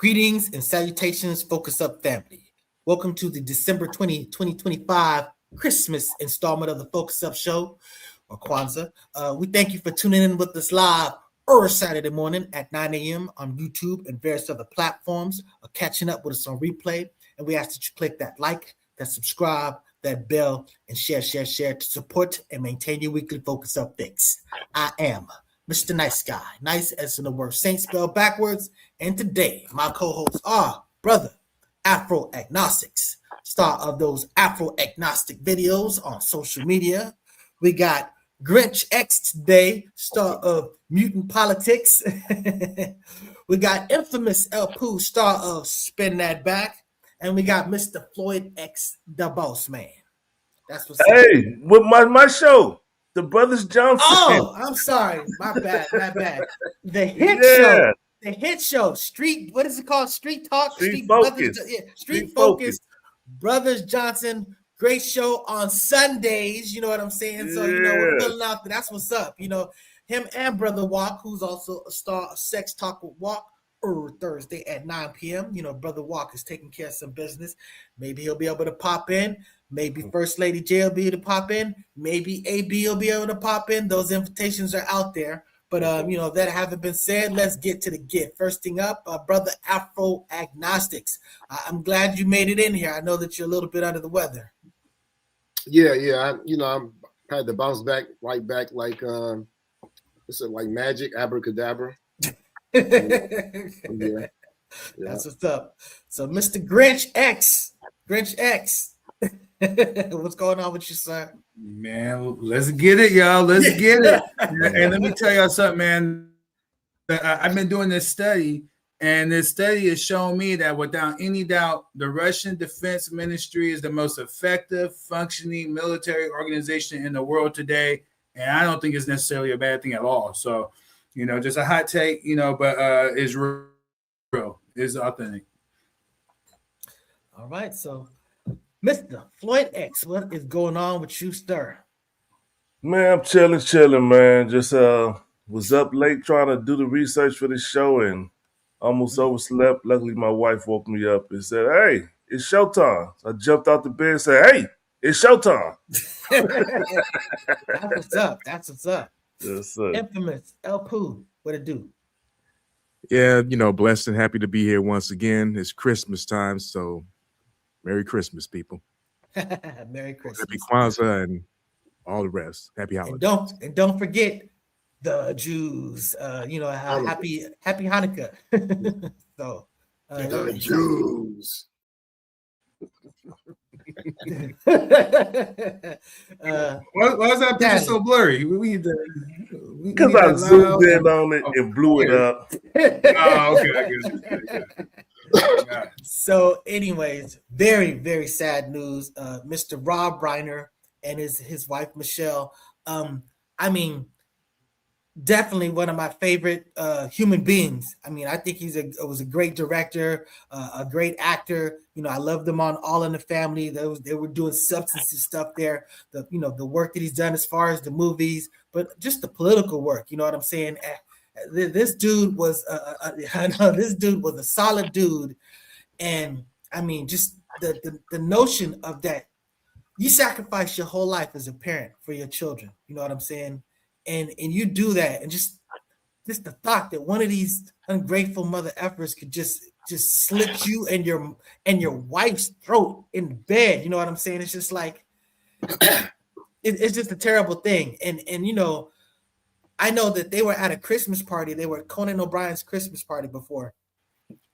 Greetings and salutations, Focus Up family. Welcome to the December 2025 Christmas installment of the Focus Up Show, or Kwanzaa. We thank you for tuning in with us live every Saturday morning at 9 a.m. on YouTube and various other platforms, or catching up with us on replay. And we ask that you click that like, that subscribe, that bell, and share to support and maintain your weekly Focus Up fix. I am Mr. Nice Guy, nice as in the word Saint spelled backwards. And today, my co-hosts are Brother Afro Agnostics, star of those Afro Agnostic videos on social media. We got Grinch X today, star of Mutant Politics. We got infamous El Pooh, star of Spin That Back. And we got Mr. Floyd X, the Boss Man. That's what's Hey, with my show. The Brothers Johnson. Oh, I'm sorry. My bad. The hit show. Street, what is it called? Street Talk? Street Focus. Street Focus. Brothers Johnson. Great show on Sundays. You know what I'm saying? So, we're filling out. That's what's up. Him and Brother Walk, who's also a star of Sex Talk with Walk, Thursday at 9 p.m. Brother Walk is taking care of some business. Maybe he'll be able to pop in. Maybe First Lady J will be able to pop in. Maybe AB will be able to pop in. Those invitations are out there. But, that having been said, let's get to the gift. First thing up, Brother Afro Agnostics. I'm glad you made it in here. I know that you're a little bit under the weather. Yeah. I'm had to bounce back right back like like magic, abracadabra. Yeah. That's what's up. So, Mr. Grinch X. What's going on with you, sir? Man, let's get it, y'all. Let's get it. And let me tell y'all something, man. I've been doing this study, and this study has shown me that without any doubt, the Russian Defense Ministry is the most effective functioning military organization in the world today. And I don't think it's necessarily a bad thing at all. So, just a hot take, but it's real. It's authentic. All right, so Mr. Floyd X, what is going on with you, sir? Man, I'm chilling, man. Just was up late trying to do the research for this show and almost overslept. Luckily, my wife woke me up and said, "Hey, it's showtime." So I jumped out the bed and said, "Hey, it's showtime." That's what's up. Yes, sir. Infamous El Pooh, what it do? Yeah, blessed and happy to be here once again. It's Christmas time, so Merry Christmas, people. Merry Christmas. Happy Kwanzaa and all the rest. Happy holidays. And don't forget the Jews. Happy Hanukkah. So the Jews. Why is that picture so blurry? Because I zoomed in on it and blew it up. Okay. So, anyways, very, very sad news. Mr. Rob Reiner and his wife Michelle. Definitely one of my favorite human beings. I think was a great director, a great actor. I loved him on All in the Family. They were doing substantive stuff there. The work that he's done as far as the movies, but just the political work. You know what I'm saying? This dude was a solid dude, and just the notion of that you sacrifice your whole life as a parent for your children. You know what I'm saying? And you do that, and just the thought that one of these ungrateful mother effers could just slit you and your wife's throat in bed. You know what I'm saying? It's just like it's just a terrible thing. And I know that they were at a Christmas party. They were at Conan O'Brien's Christmas party before,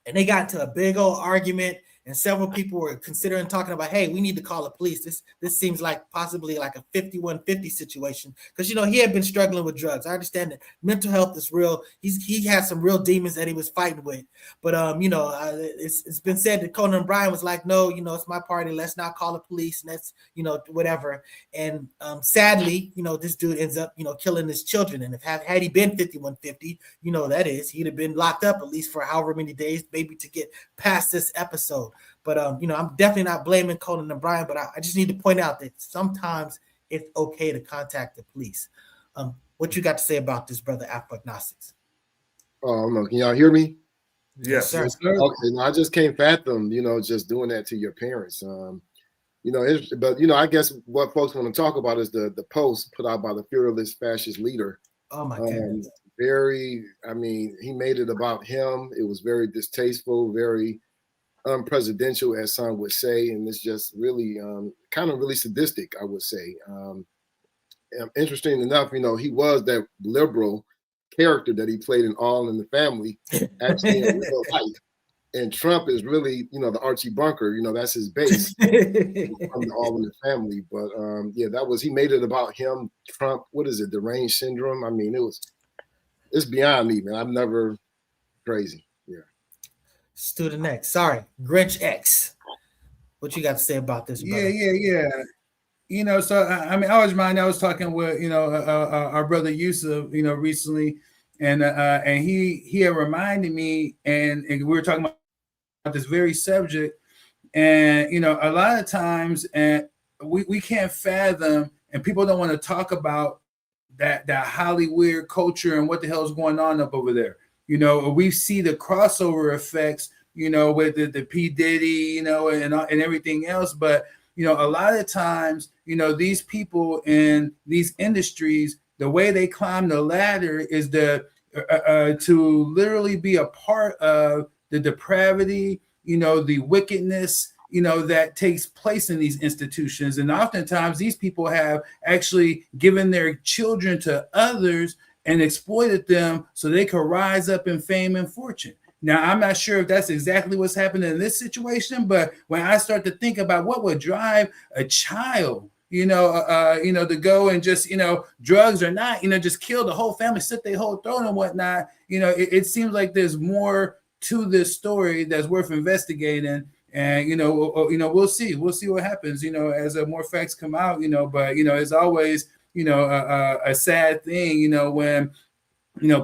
and they got into a big old argument. And several people were considering talking about, hey, we need to call the police. This seems like possibly like a 5150 situation. Because, he had been struggling with drugs. I understand that mental health is real. He had some real demons that he was fighting with. But, it's been said that Conan O'Brien was like, no, it's my party. Let's not call the police. And that's, whatever. And sadly, this dude ends up, killing his children. And if had he been 5150, that is, he'd have been locked up at least for however many days, maybe to get past this episode. But, I'm definitely not blaming Conan O'Brien, but I just need to point out that sometimes it's okay to contact the police. What you got to say about this, Brother Afro Agnostics? Oh, no. Can y'all hear me? Yes, sir. Yes. Okay, no, I just can't fathom, just doing that to your parents. But I guess what folks want to talk about is the post put out by the fearless fascist leader. Oh my goodness. He made it about him. It was very distasteful, very unpresidential, as some would say, and it's just really kind of really sadistic, I would say. Interesting enough, he was that liberal character that he played in All in the Family, actually in real life. And Trump is really, the Archie Bunker, that's his base from the All in the Family. But he made it about him, Trump, what is it, deranged syndrome? I mean, it's beyond me, man. I've never crazy. Yeah. Student X, sorry, Grinch X. What you got to say about this, brother? Yeah. So I was talking with our brother Yusuf, recently, and he had reminded me, and we were talking about this very subject, and a lot of times, and we can't fathom, and people don't want to talk about that Hollywood culture and what the hell is going on up over there. We see the crossover effects, with the P Diddy, and everything else, but a lot of times, these people in these industries, the way they climb the ladder is to literally be a part of the depravity, the wickedness, that takes place in these institutions. And oftentimes these people have actually given their children to others and exploited them so they could rise up in fame and fortune. Now, I'm not sure if that's exactly what's happening in this situation, but when I start to think about what would drive a child, to go and just, drugs or not, just kill the whole family, slit their whole throat and whatnot, it seems like there's more to this story that's worth investigating. And, we'll see what happens, as more facts come out, but, it's always, a sad thing, when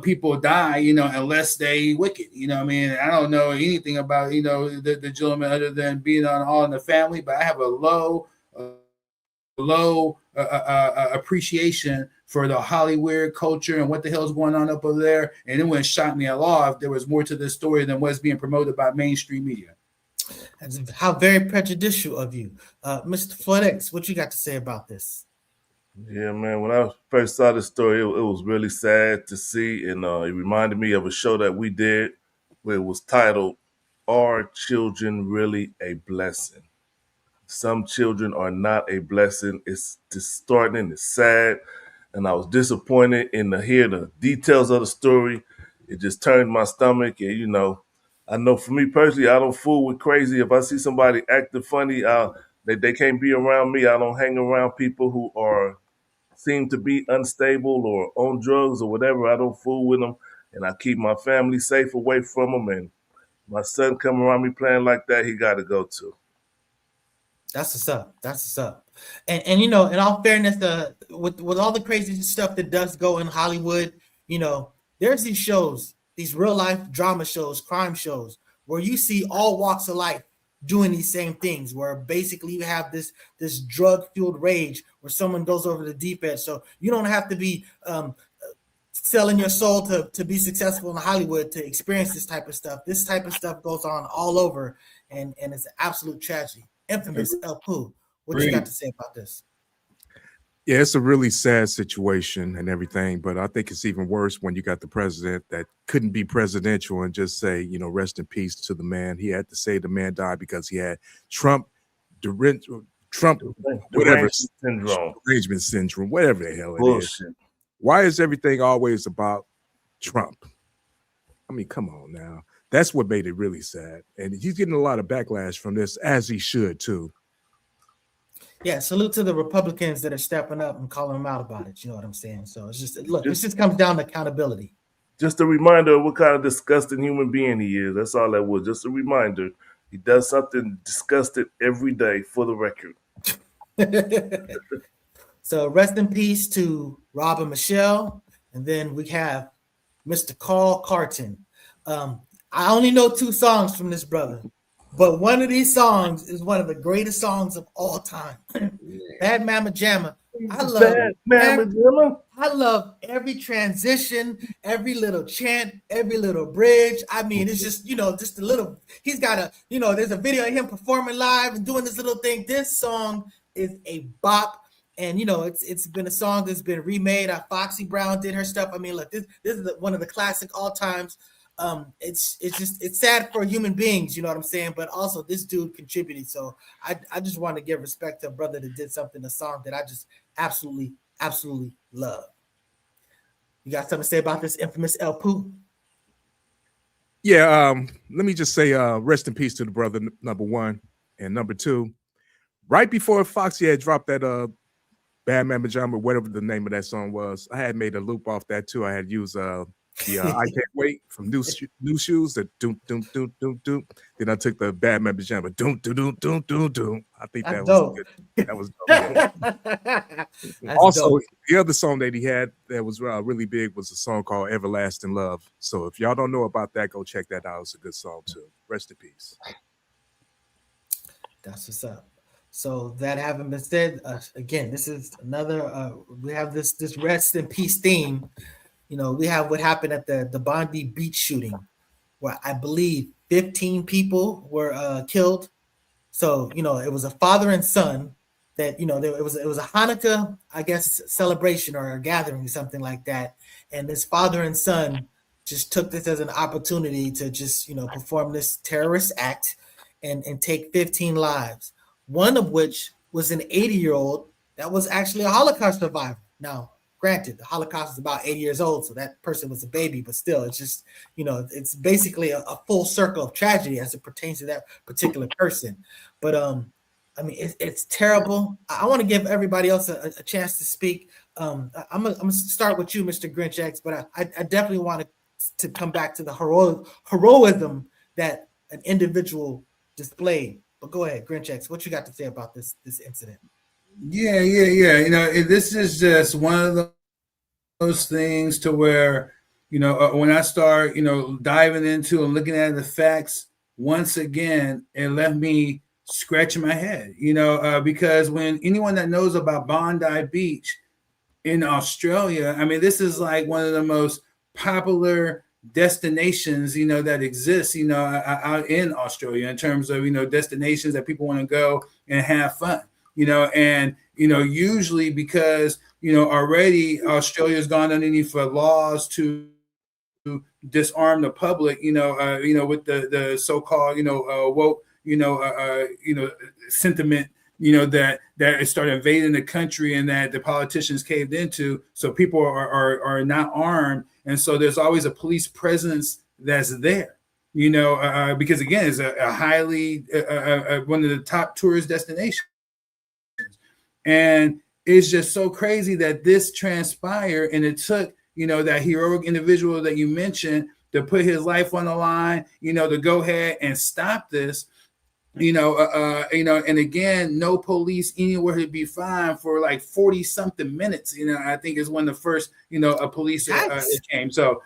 people die, unless they wicked, I don't know anything about, the gentleman other than being on All in the Family, but I have a low appreciation for the Hollywood culture and what the hell is going on up over there. And it wouldn't shock me at all if there was more to this story than what's being promoted by mainstream media. That's how very prejudicial of you. Mr. Floyd X, what you got to say about this? Yeah, man. When I first saw this story, it was really sad to see, and it reminded me of a show that we did where it was titled, "Are Children Really a Blessing?" Some children are not a blessing. It's distorting, it's sad, and I was disappointed in to hear the details of the story. It just turned my stomach, and I know for me personally, I don't fool with crazy. If I see somebody acting funny, they can't be around me. I don't hang around people who seem to be unstable or on drugs or whatever. I don't fool with them, and I keep my family safe away from them. And my son come around me playing like that, he got to go too. That's what's up. And in all fairness, with all the crazy stuff that does go in Hollywood, there's these shows, these real life drama shows, crime shows, where you see all walks of life doing these same things, where basically you have this drug-fueled rage where someone goes over the deep end. So you don't have to be selling your soul to be successful in Hollywood to experience this type of stuff. This type of stuff goes on all over, and it's an absolute tragedy. Infamous El Poo. What you got to say about this? Yeah, it's a really sad situation and everything, but I think it's even worse when you got the president that couldn't be presidential and just say, rest in peace to the man. He had to say the man died because he had derangement syndrome, whatever the hell it is. Why is everything always about Trump? I mean, come on now. That's what made it really sad. And he's getting a lot of backlash from this, as he should too. Yeah, salute to the Republicans that are stepping up and calling him out about it. You know what I'm saying? So it's just, this just comes down to accountability. Just a reminder of what kind of disgusting human being he is. That's all that was. Just a reminder. He does something disgusting every day, for the record. So rest in peace to Rob and Michele. And then we have Mr. Carl Carton. I only know 2 songs from this brother. But one of these songs is one of the greatest songs of all time. Bad Mama Jamma. I love Bad Mama Jamma. I love every transition, every little chant, every little bridge. I mean, it's just, just a little, he's got there's a video of him performing live and doing this little thing. This song is a bop. And, it's been a song that's been remade. Foxy Brown did her stuff. I mean, look, this is one of the classic all times. It's sad for human beings, you know what I'm saying? But also this dude contributed. So I just want to give respect to a brother that did something, a song that I just absolutely love. You got something to say about this infamous El Poo? Yeah, let me just say rest in peace to the brother, number one. And number two, right before Foxy had dropped that Bad Mama Jamma, whatever the name of that song was, I had made a loop off that too. I had used the I Can't Wait from New Shoes, that doom doom doom doom doom. Then I took the Bad Mama Jamma, doom doom doom doom doom doom. I think that was good. That was dope. Also, dope. The other song that he had that was really big was a song called Everlasting Love. So if y'all don't know about that, go check that out. It's a good song too. Rest in peace. That's what's up. So that having been said, again, this is another. We have this rest in peace theme. We have what happened at the Bondi beach shooting, where I believe 15 people were killed. So it was a father and son that it was a Hanukkah, I guess, celebration or a gathering, something like that. And this father and son just took this as an opportunity to just perform this terrorist act and take 15 lives. One of which was an 80-year-old that was actually a Holocaust survivor. Now, granted, the Holocaust is about 80 years old, so that person was a baby, but still, it's just, it's basically a full circle of tragedy as it pertains to that particular person. But, I mean, it's terrible. I want to give everybody else a chance to speak. I'm gonna start with you, Mr. Grinch X, but I definitely want to come back to the heroism that an individual displayed. But go ahead, Grinch X, what you got to say about this incident? Yeah. This is just one of those things to where, when I start, diving into and looking at the facts, once again, it left me scratching my head, because when anyone that knows about Bondi Beach in Australia, I mean, this is like one of the most popular destinations that exists out in Australia in terms of destinations that people want to go and have fun, and usually because already Australia's gone underneath for laws to disarm the public, with the so-called woke sentiment that it started invading the country and that the politicians caved into, so people are not armed. And so there's always a police presence that's there, because again, it's a highly one of the top tourist destinations. And it's just so crazy that this transpired, and it took, that heroic individual that you mentioned to put his life on the line, to go ahead and stop this. And again, no police anywhere to be found for like 40 something minutes. I think is when the first, a police came. So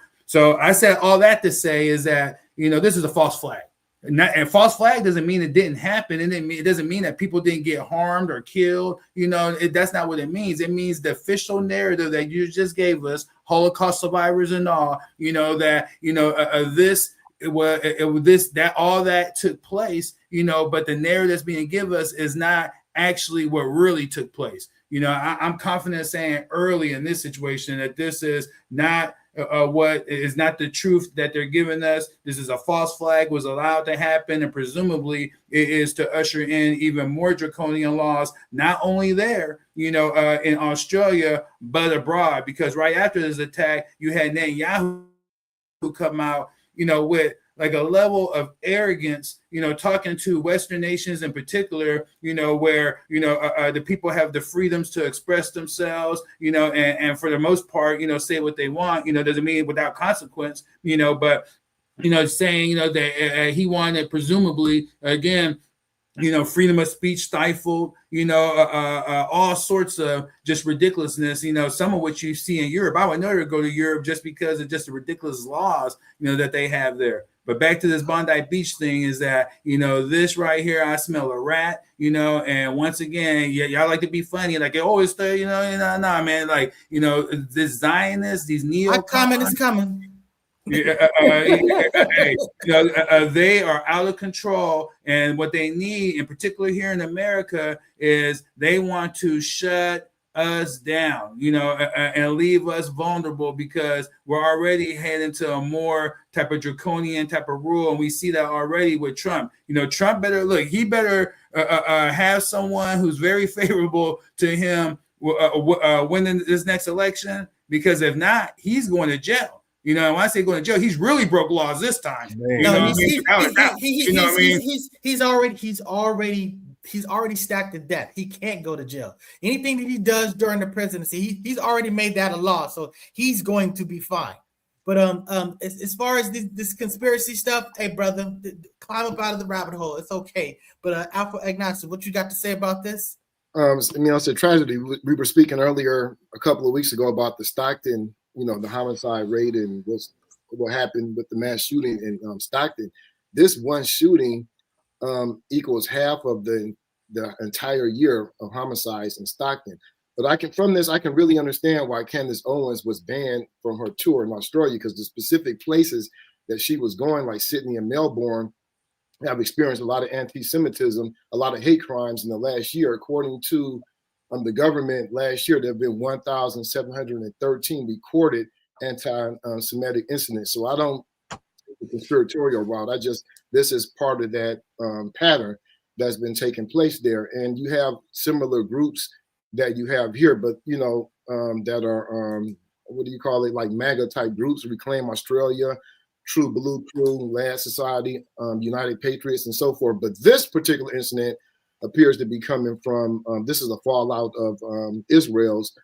I said all that to say is that, this is a false flag. And false flag doesn't mean it didn't happen. And it doesn't mean that people didn't get harmed or killed. That's not what it means. It means the official narrative that you just gave us, Holocaust survivors and all, that, all that took place, but the narrative that's being given us is not actually what really took place. I'm confident saying early in this situation that this is not what is not the truth that they're giving us. This is a false flag, was allowed to happen, and presumably it is to usher in even more draconian laws, not only there, in Australia, but abroad. Because right after this attack, you had Netanyahu come out, with like a level of arrogance, talking to Western nations in particular, where, the people have the freedoms to express themselves, and for the most part, say what they want, doesn't mean without consequence, but, saying, that he wanted presumably, again, freedom of speech stifled, all sorts of just ridiculousness, some of which you see in Europe. I would never go to Europe just because of just the ridiculous laws, that they have there. But back to this Bondi Beach thing is that, this right here, I smell a rat, and once again, y'all like to be funny, like, oh, it's the, nah, man, like, this Zionists, these My comment is coming. they are out of control, and what they need, in particular here in America, is they want to shut us down, and leave us vulnerable because we're already heading to a more type of draconian type of rule, and we see that already with Trump. Trump better have someone who's very favorable to him winning this next election, because if not, he's going to jail. When I say going to jail, he's really broke laws this time. He's already stacked the debt. He can't go to jail. Anything that he does during the presidency, he's already made that a law, so he's going to be fine. But as far as this conspiracy stuff, hey brother, climb up out of the rabbit hole. It's okay. But Alpha Ignacio, what you got to say about this? It's a tragedy. We were speaking earlier a couple of weeks ago about the Stockton, the homicide rate and what happened with the mass shooting in Stockton. This one shooting equals half of the entire year of homicides in Stockton. But I can really understand why Candace Owens was banned from her tour in Australia, because the specific places that she was going, like Sydney and Melbourne, have experienced a lot of anti-Semitism, a lot of hate crimes in the last year. According to the government, last year there have been 1,713 recorded anti-Semitic incidents. So I don't take the conspiratorial route. This is part of that pattern that's been taking place there. And you have similar groups that you have here, but that are what do you call it, like MAGA type groups, Reclaim Australia, True Blue Crew, Land Society, United Patriots, and so forth. But this particular incident appears to be coming from, this is a fallout of Israel's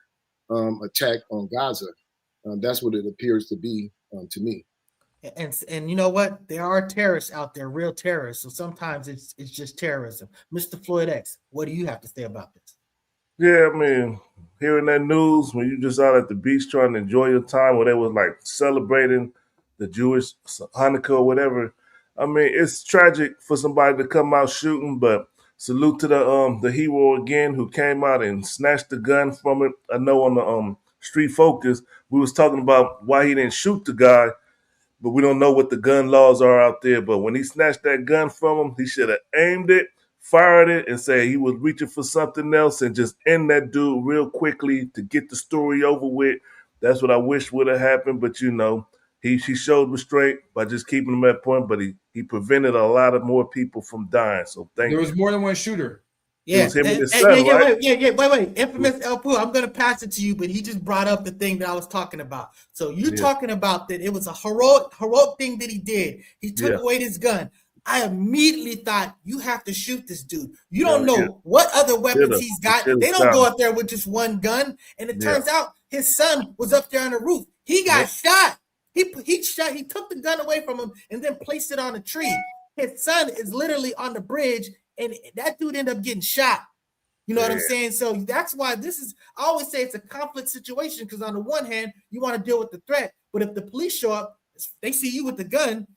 attack on Gaza. That's what it appears to be to me. And you know what? There are terrorists out there, real terrorists. So sometimes it's just terrorism. Mr. Floyd X, what do you have to say about this? Yeah, hearing that news when you just out at the beach trying to enjoy your time, where they was like celebrating the Jewish Hanukkah or whatever. It's tragic for somebody to come out shooting, but salute to the hero again who came out and snatched the gun from it. I know on the Street Focus, we was talking about why he didn't shoot the guy, but we don't know what the gun laws are out there. But when he snatched that gun from him, he should have aimed it, fired it, and said he was reaching for something else and just end that dude real quickly to get the story over with. That's what I wish would have happened, but he showed restraint by just keeping him at point, but he prevented a lot of more people from dying. So there was more than one shooter. Yeah, it was him and his son, right? Wait. Infamous El Poo, I'm gonna pass it to you, but he just brought up the thing that I was talking about. So you're talking about that it was a heroic thing that he did. He took away his gun. I immediately thought, you have to shoot this dude. You don't know what other weapons he's got. They don't go up there with just one gun. And it turns out his son was up there on the roof. He got shot. He took the gun away from him and then placed it on a tree. His son is literally on the bridge, and that dude ended up getting shot. You know what I'm saying? So that's why I always say it's a conflict situation, because on the one hand, you want to deal with the threat, but if the police show up, they see you with the gun,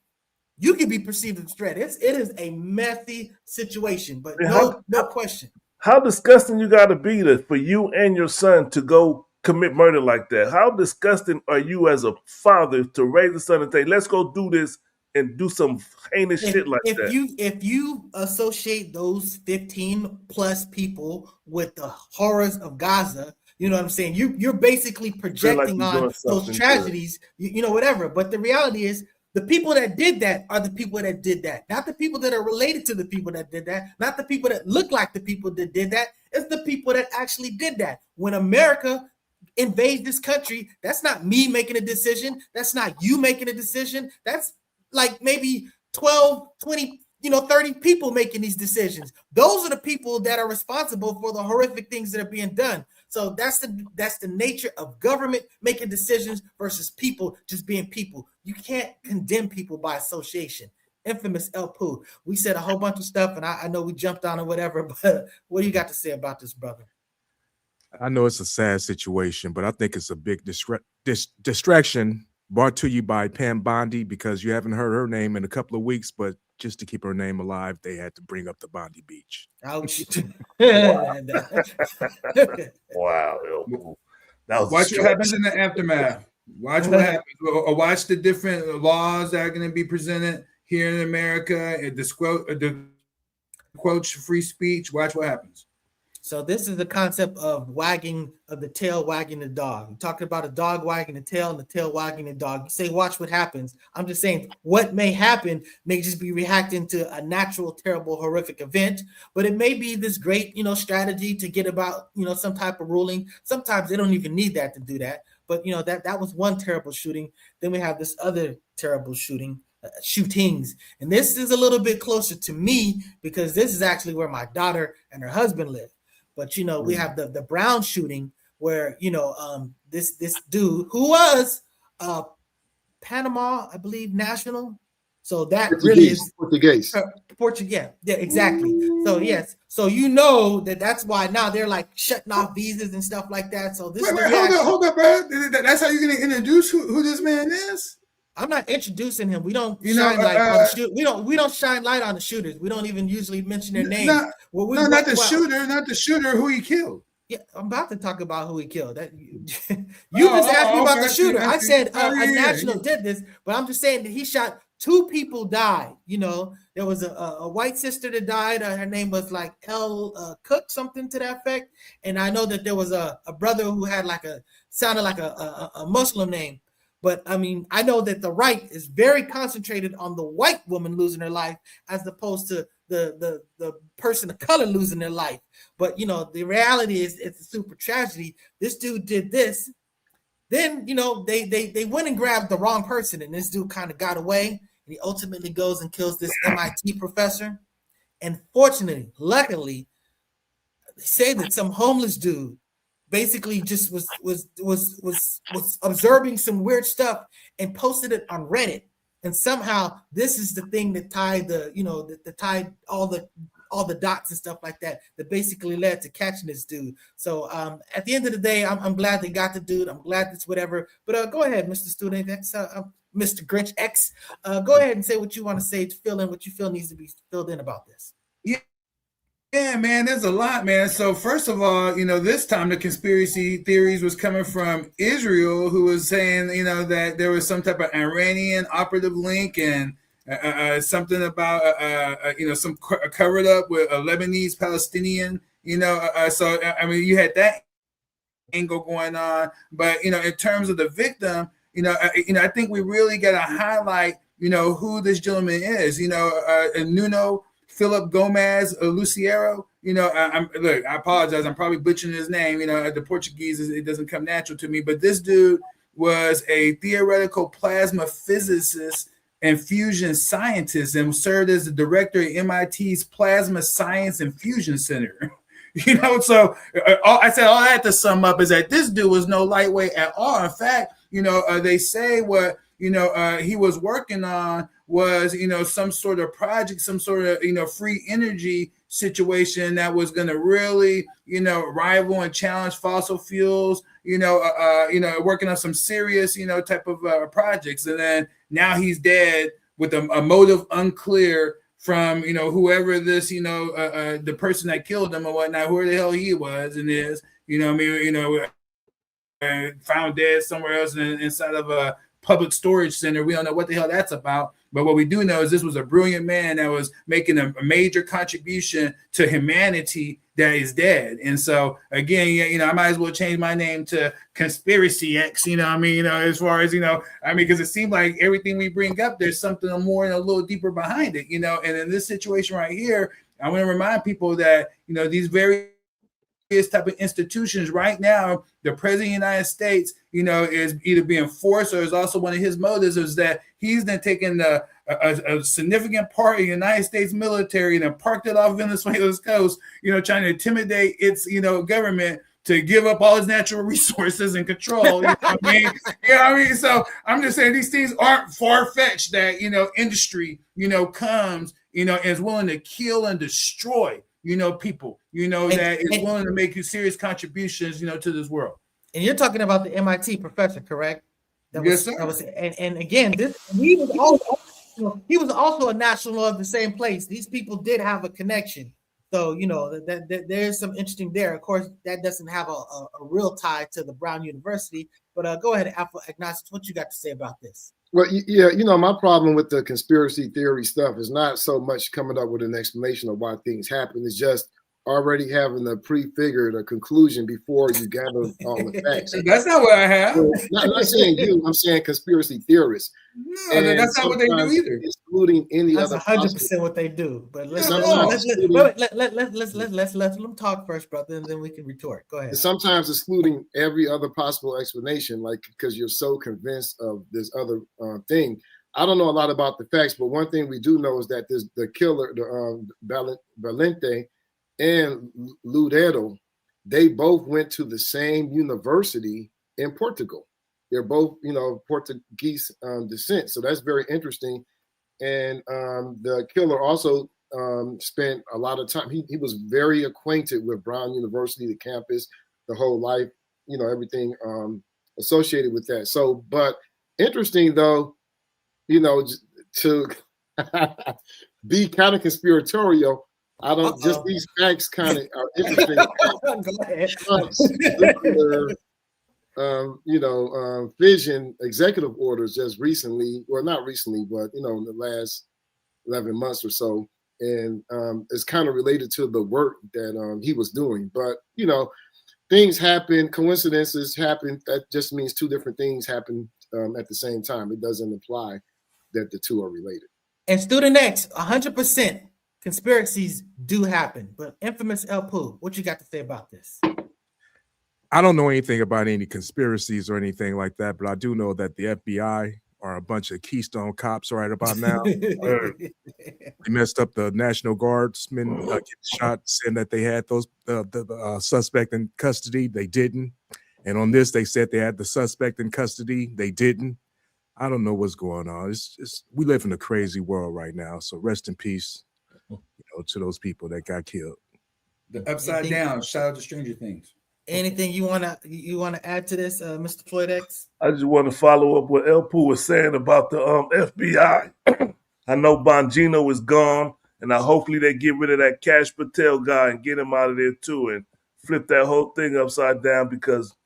you can be perceived as a threat. It is a messy situation, but no question. How disgusting you got to be for you and your son to go commit murder like that? How disgusting are you as a father to raise a son and say, let's go do this and do some heinous shit like that? If you associate those 15 plus people with the horrors of Gaza, you know what I'm saying? You're basically projecting on those tragedies, whatever. But the reality is, the people that did that are the people that did that, not the people that are related to the people that did that, not the people that look like the people that did that. It's the people that actually did that. When America invades this country, that's not me making a decision. That's not you making a decision. That's like maybe 12, 20, 30 people making these decisions. Those are the people that are responsible for the horrific things that are being done. So that's the nature of government making decisions versus people just being people. You can't condemn people by association. infamous El Poo. We said a whole bunch of stuff, and I know we jumped on or whatever, but what do you got to say about this, brother? I know it's a sad situation, but I think it's a big distraction brought to you by Pam Bondi, because you haven't heard her name in a couple of weeks, but just to keep her name alive, they had to bring up the Bondi Beach. Ouch. Wow. That was Watch what happens in the aftermath. Watch what happens. Or watch the different laws that are going to be presented here in America. The quote free speech. Watch what happens. So this is the concept of the tail wagging the dog. You talking about a dog wagging the tail and the tail wagging the dog. You say, watch what happens. I'm just saying what may happen may just be reacting to a natural, terrible, horrific event, but it may be this great, strategy to get about, some type of ruling. Sometimes they don't even need that to do that. But, that was one terrible shooting. Then we have this other terrible shootings. And this is a little bit closer to me because this is actually where my daughter and her husband live. But we have the Brown shooting where this dude who was Panama, I believe, national. So that really is Portuguese. Yeah, exactly. So yes, so that's why now they're like shutting off visas and stuff like that. So this hold up, bro. That's how you're gonna introduce who this man is? I'm not introducing him. We don't shine light on the shoot. We don't shine light on the shooters. We don't even usually mention their names. Not the shooter who he killed. Yeah, I'm about to talk about who he killed. You just asked me about the shooter. I said a national did this, but I'm just saying that he shot 2 people died. There was a white sister that died. Her name was like L. Cook, something to that effect. And I know that there was a brother who had sounded like a Muslim name. But I mean, I know that the right is very concentrated on the white woman losing her life as opposed to the person of color losing their life. But the reality is it's a super tragedy. This dude did this. Then they went and grabbed the wrong person, and this dude kind of got away. And he ultimately goes and kills this MIT professor. And fortunately, luckily, they say that some homeless dude basically just was observing some weird stuff and posted it on Reddit. And somehow this is the thing that tied that tied all the dots and stuff like that basically led to catching this dude. So at the end of the day, I'm glad they got the dude. I'm glad it's whatever. But go ahead, Mr. Student X, Mr. Grinch X. Go ahead and say what you want to say to fill in what you feel needs to be filled in about this. Yeah, man, there's a lot, man. So first of all, this time the conspiracy theories was coming from Israel, who was saying, that there was some type of Iranian operative link and something about, some covered up with a Lebanese Palestinian, so, I mean, you had that angle going on. But, in terms of the victim, I think we really got to highlight, who this gentleman is, Nuno Philip Gomez Luciero. I apologize. I'm probably butchering his name. The Portuguese, it doesn't come natural to me. But this dude was a theoretical plasma physicist and fusion scientist and served as the director of MIT's Plasma Science and Fusion Center. So I said all that to sum up is that this dude was no lightweight at all. In fact, they say what he was working on was, some sort of project, some sort of, free energy situation that was going to really, rival and challenge fossil fuels, working on some serious, type of projects. And then now he's dead with a motive unclear from, whoever this, the person that killed him or whatnot, who the hell he was and is, found dead somewhere else inside of a public storage center. We don't know what the hell that's about. But what we do know is this was a brilliant man that was making a major contribution to humanity that is dead. And so, again, I might as well change my name to Conspiracy X, as far as, because it seemed like everything we bring up, there's something more and a little deeper behind it, and in this situation right here, I want to remind people that, these various type of institutions right now, the president of the United States, is either being forced or is also one of his motives is that he's then taken a significant part of the United States military and then parked it off Venezuela's coast, trying to intimidate its, government to give up all his natural resources and control. You know what I mean? You know what I mean? So I'm just saying these things aren't far-fetched that, industry, comes, and is willing to kill and destroy, people, that is willing to make serious contributions, to this world. And you're talking about the MIT professor, correct? Yes, sir. And again, he was also a national of the same place. These people did have a connection. So, that there's some interesting there. Of course, that doesn't have a real tie to the Brown University. But go ahead, Afro Agnostics, what you got to say about this? Well, yeah, my problem with the conspiracy theory stuff is not so much coming up with an explanation of why things happen. It's just already having a prefigured a conclusion before you gather all the facts. That's not what I have. So, not saying you, I'm saying conspiracy theorists. No, that's not what they do either. Excluding any That's other 100% what they do. But let's let them talk first, brother, and then we can retort. Go ahead. Sometimes excluding every other possible explanation, like because you're so convinced of this other thing. I don't know a lot about the facts, but one thing we do know is that the killer, Valente and Ludero, they both went to the same university in Portugal. They're both, Portuguese descent. So that's very interesting. And the killer also spent a lot of time. He was very acquainted with Brown University, the campus, the whole life, everything associated with that. So, but interesting though, to be kind of conspiratorial. I don't just these facts kind of are interesting. Fission executive orders just recently, well, not recently, but in the last 11 months or so, and it's kind of related to the work that he was doing. But things happen, coincidences happen. That just means two different things happen at the same time. It doesn't imply that the two are related. And Student X, 100%. Conspiracies do happen, but infamous El Poo, what you got to say about this? I don't know anything about any conspiracies or anything like that, but I do know that the FBI are a bunch of Keystone cops right about now. They messed up the National Guardsmen getting shot, saying that they had those the suspect in custody. They didn't. And on this, they said they had the suspect in custody. They didn't. I don't know what's going on. It's we live in a crazy world right now. So rest in peace, to those people that got killed. The upside down. Shout out to Stranger Things. Anything you wanna add to this, Mr. Floyd X? I just want to follow up what El Poo was saying about the FBI. I know Bongino is gone, and hopefully they get rid of that Cash Patel guy and get him out of there too, and flip that whole thing upside down because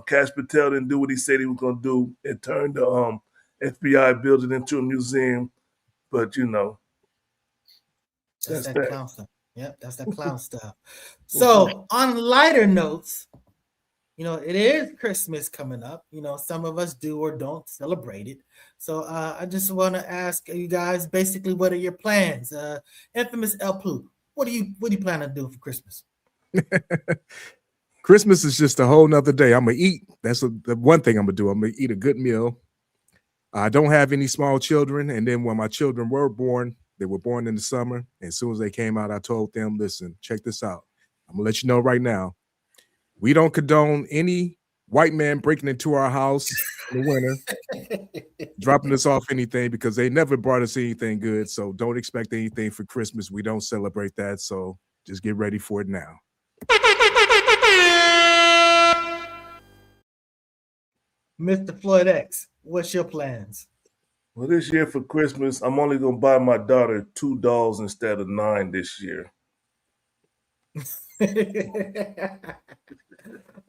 Cash Patel didn't do what he said he was going to do and turned the FBI building into a museum. But that's that clown stuff. Yep, that's that clown stuff. So on lighter notes, it is Christmas coming up. Some of us do or don't celebrate it. So I just want to ask you guys, basically, what are your plans? Infamous El Poo, what do you plan to do for Christmas? Christmas is just a whole nother day. I'm gonna eat. That's the one thing I'm gonna do. I'm gonna eat a good meal. I don't have any small children, and then when my children were born, they were born in the summer. And as soon as they came out, I told them, listen, check this out. I'm going to let you know right now. We don't condone any white man breaking into our house in the winter, dropping us off anything because they never brought us anything good. So don't expect anything for Christmas. We don't celebrate that. So just get ready for it now. Mr. Floyd X, what's your plans? Well, this year for Christmas, I'm only going to buy my daughter 2 dolls instead of 9 this year.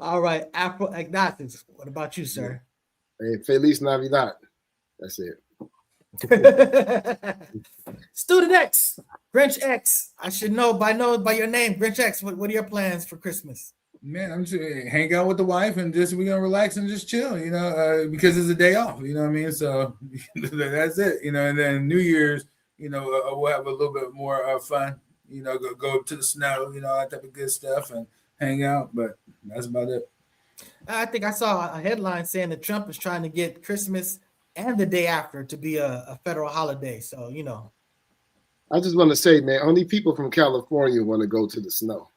All right, Afro Agnostics, what about you, sir? Hey, Feliz Navidad. That's it. Student X, Grinch X. I should know by your name, Grinch X. What are your plans for Christmas? Man, I'm just hang out with the wife and we're gonna relax and just chill, because it's a day off, you know what I mean? So that's it, and then New Year's, we'll have a little bit more fun, go to the snow, all that type of good stuff and hang out, but that's about it. I think I saw a headline saying that Trump is trying to get Christmas and the day after to be a federal holiday. So, I just want to say, man, only people from California want to go to the snow.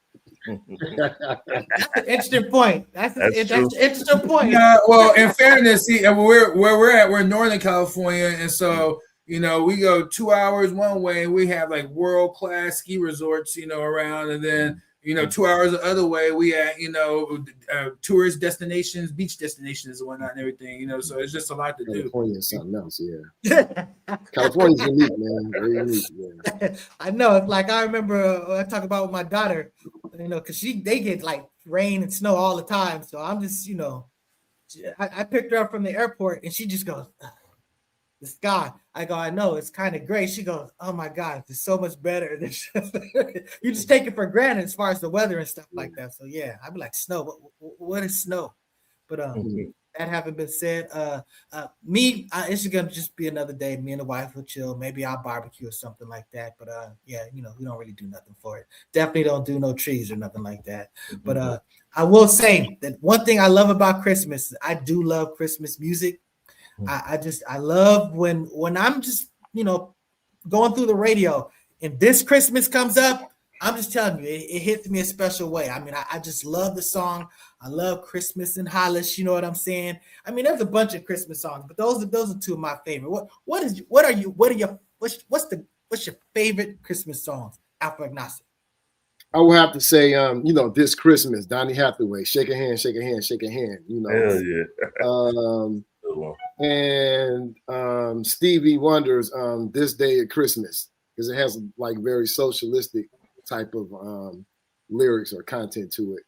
That's an interesting point. That's an interesting point. Yeah, well, in fairness, see, where we're at, we're in Northern California, and so we go 2 hours one way, and we have like world-class ski resorts, around, and then 2 hours the other way, we at tourist destinations, beach destinations, and whatnot, and everything. So it's just a lot to do. California is something else, yeah. California's unique, man. Very unique. Yeah. I know. It's like I remember I talk about with my daughter, because they get like rain and snow all the time. So I'm just, I picked her up from the airport, and she just goes, the sky. I go, I know, it's kind of gray. She goes, oh my God, it's so much better. You just take it for granted as far as the weather and stuff like that. So yeah, I'd be like, snow. What is snow? But that having been said, it's gonna just be another day. Me and the wife will chill. Maybe I'll barbecue or something like that. But we don't really do nothing for it. Definitely don't do no trees or nothing like that. But I will say that one thing I love about Christmas, I do love Christmas music. I love when I'm just going through the radio and this Christmas comes up. I'm just telling you, it hits me a special way. I mean, I just love the song. I love Christmas in Hollis. You know what I'm saying? I mean, there's a bunch of Christmas songs, but those are two of my favorite. What's your favorite Christmas songs? Afro Agnostic. I will have to say, this Christmas, Donny Hathaway, shake a hand, shake a hand, shake a hand. Hell yeah. And Stevie Wonder's This Day at Christmas, because it has like very socialistic type of lyrics or content to it,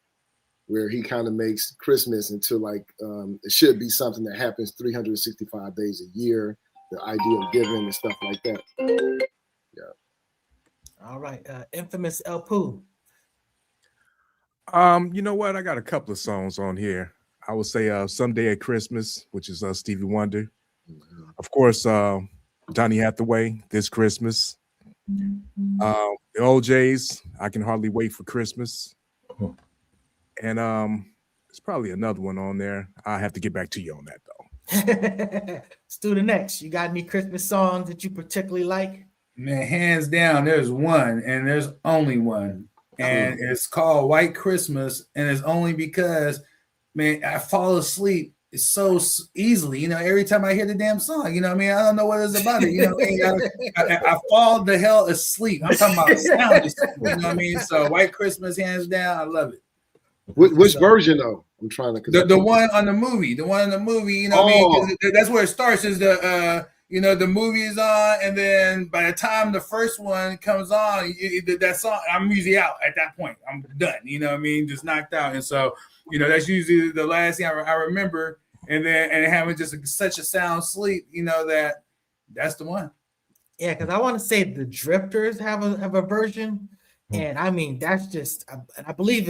where he kind of makes Christmas into like it should be something that happens 365 days a year, the idea of giving and stuff like that. Yeah. All right. Infamous El Poo. You know what? I got a couple of songs on here. I would say Someday at Christmas, which is Stevie Wonder. Mm-hmm. Of course, Donny Hathaway, This Christmas. The OJ's, I Can Hardly Wait for Christmas. Mm-hmm. And there's probably another one on there. I have to get back to you on that, though. Student X, you got any Christmas songs that you particularly like? Man, hands down, there's one, and there's only one. And it's called White Christmas, and it's only because, man, I fall asleep so easily. Every time I hear the damn song, I don't know what it's about it. I fall the hell asleep. I'm talking about sound asleep, you know what I mean? So White Christmas, hands down, I love it. Which version though? I'm trying to the one on the movie. The one on the movie, what I mean? That's where it starts. Is the the movie is on, and then by the time the first one comes on, that song, I'm usually out at that point. I'm done. What I mean? Just knocked out. And so, that's usually the last thing I remember. And having just such a sound sleep, that's the one. Yeah, because I want to say the Drifters have a version, and I mean that's just, I believe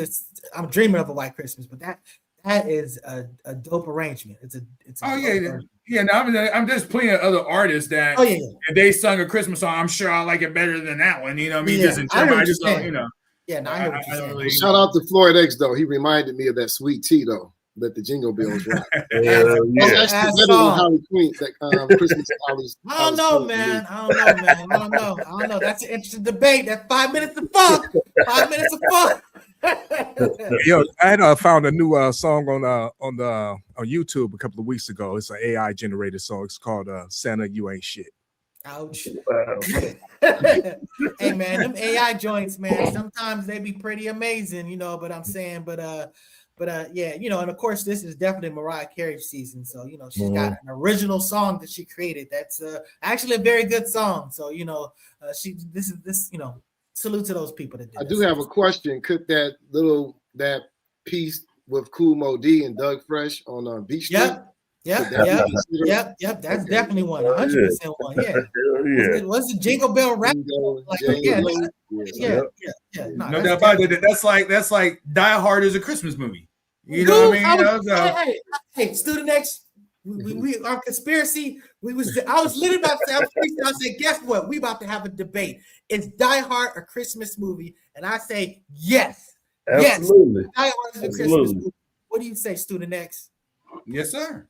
I'm dreaming of a White Christmas, but that is a dope arrangement. It's a version. Yeah. No, I'm just playing other artists that if they sung a Christmas song, I'm sure I like it better than that one. You know what I mean? Just in terms, I just don't, Yeah, no, I know what you're saying. Really, shout out to Floyd X though. He reminded me of that Sweet Tea though. Let the jingle bells rock. That's actually better than Holly Queen. Christmas Holly's. I don't know, man. I don't know. That's an interesting debate. That's 5 minutes of fun. 5 minutes of fun. Yo, I had found a new song on YouTube a couple of weeks ago. It's an AI generated song. It's called "Santa, You Ain't Shit." Ouch. Hey man, them AI joints, man. Sometimes they be pretty amazing, But I'm saying, yeah, and of course this is definitely Mariah Carey's season. So she's got an original song that she created. That's actually a very good song. So salute to those people that did. I do have a question. Could that piece with Kool Moe Dee and Doug Fresh on Beach Street? Yep. That's definitely one. 100% one. Yeah. What's the Jingle Bell rap? Yeah. No doubt about it. That's like Die Hard is a Christmas movie. You know what I mean? Hey, Student X, we our conspiracy. I was literally about to say, I said, guess what? We about to have a debate. Is Die Hard a Christmas movie? And I say yes. Absolutely. Yes. Die Hard is a Christmas movie. What do you say, Student X? Yes, sir.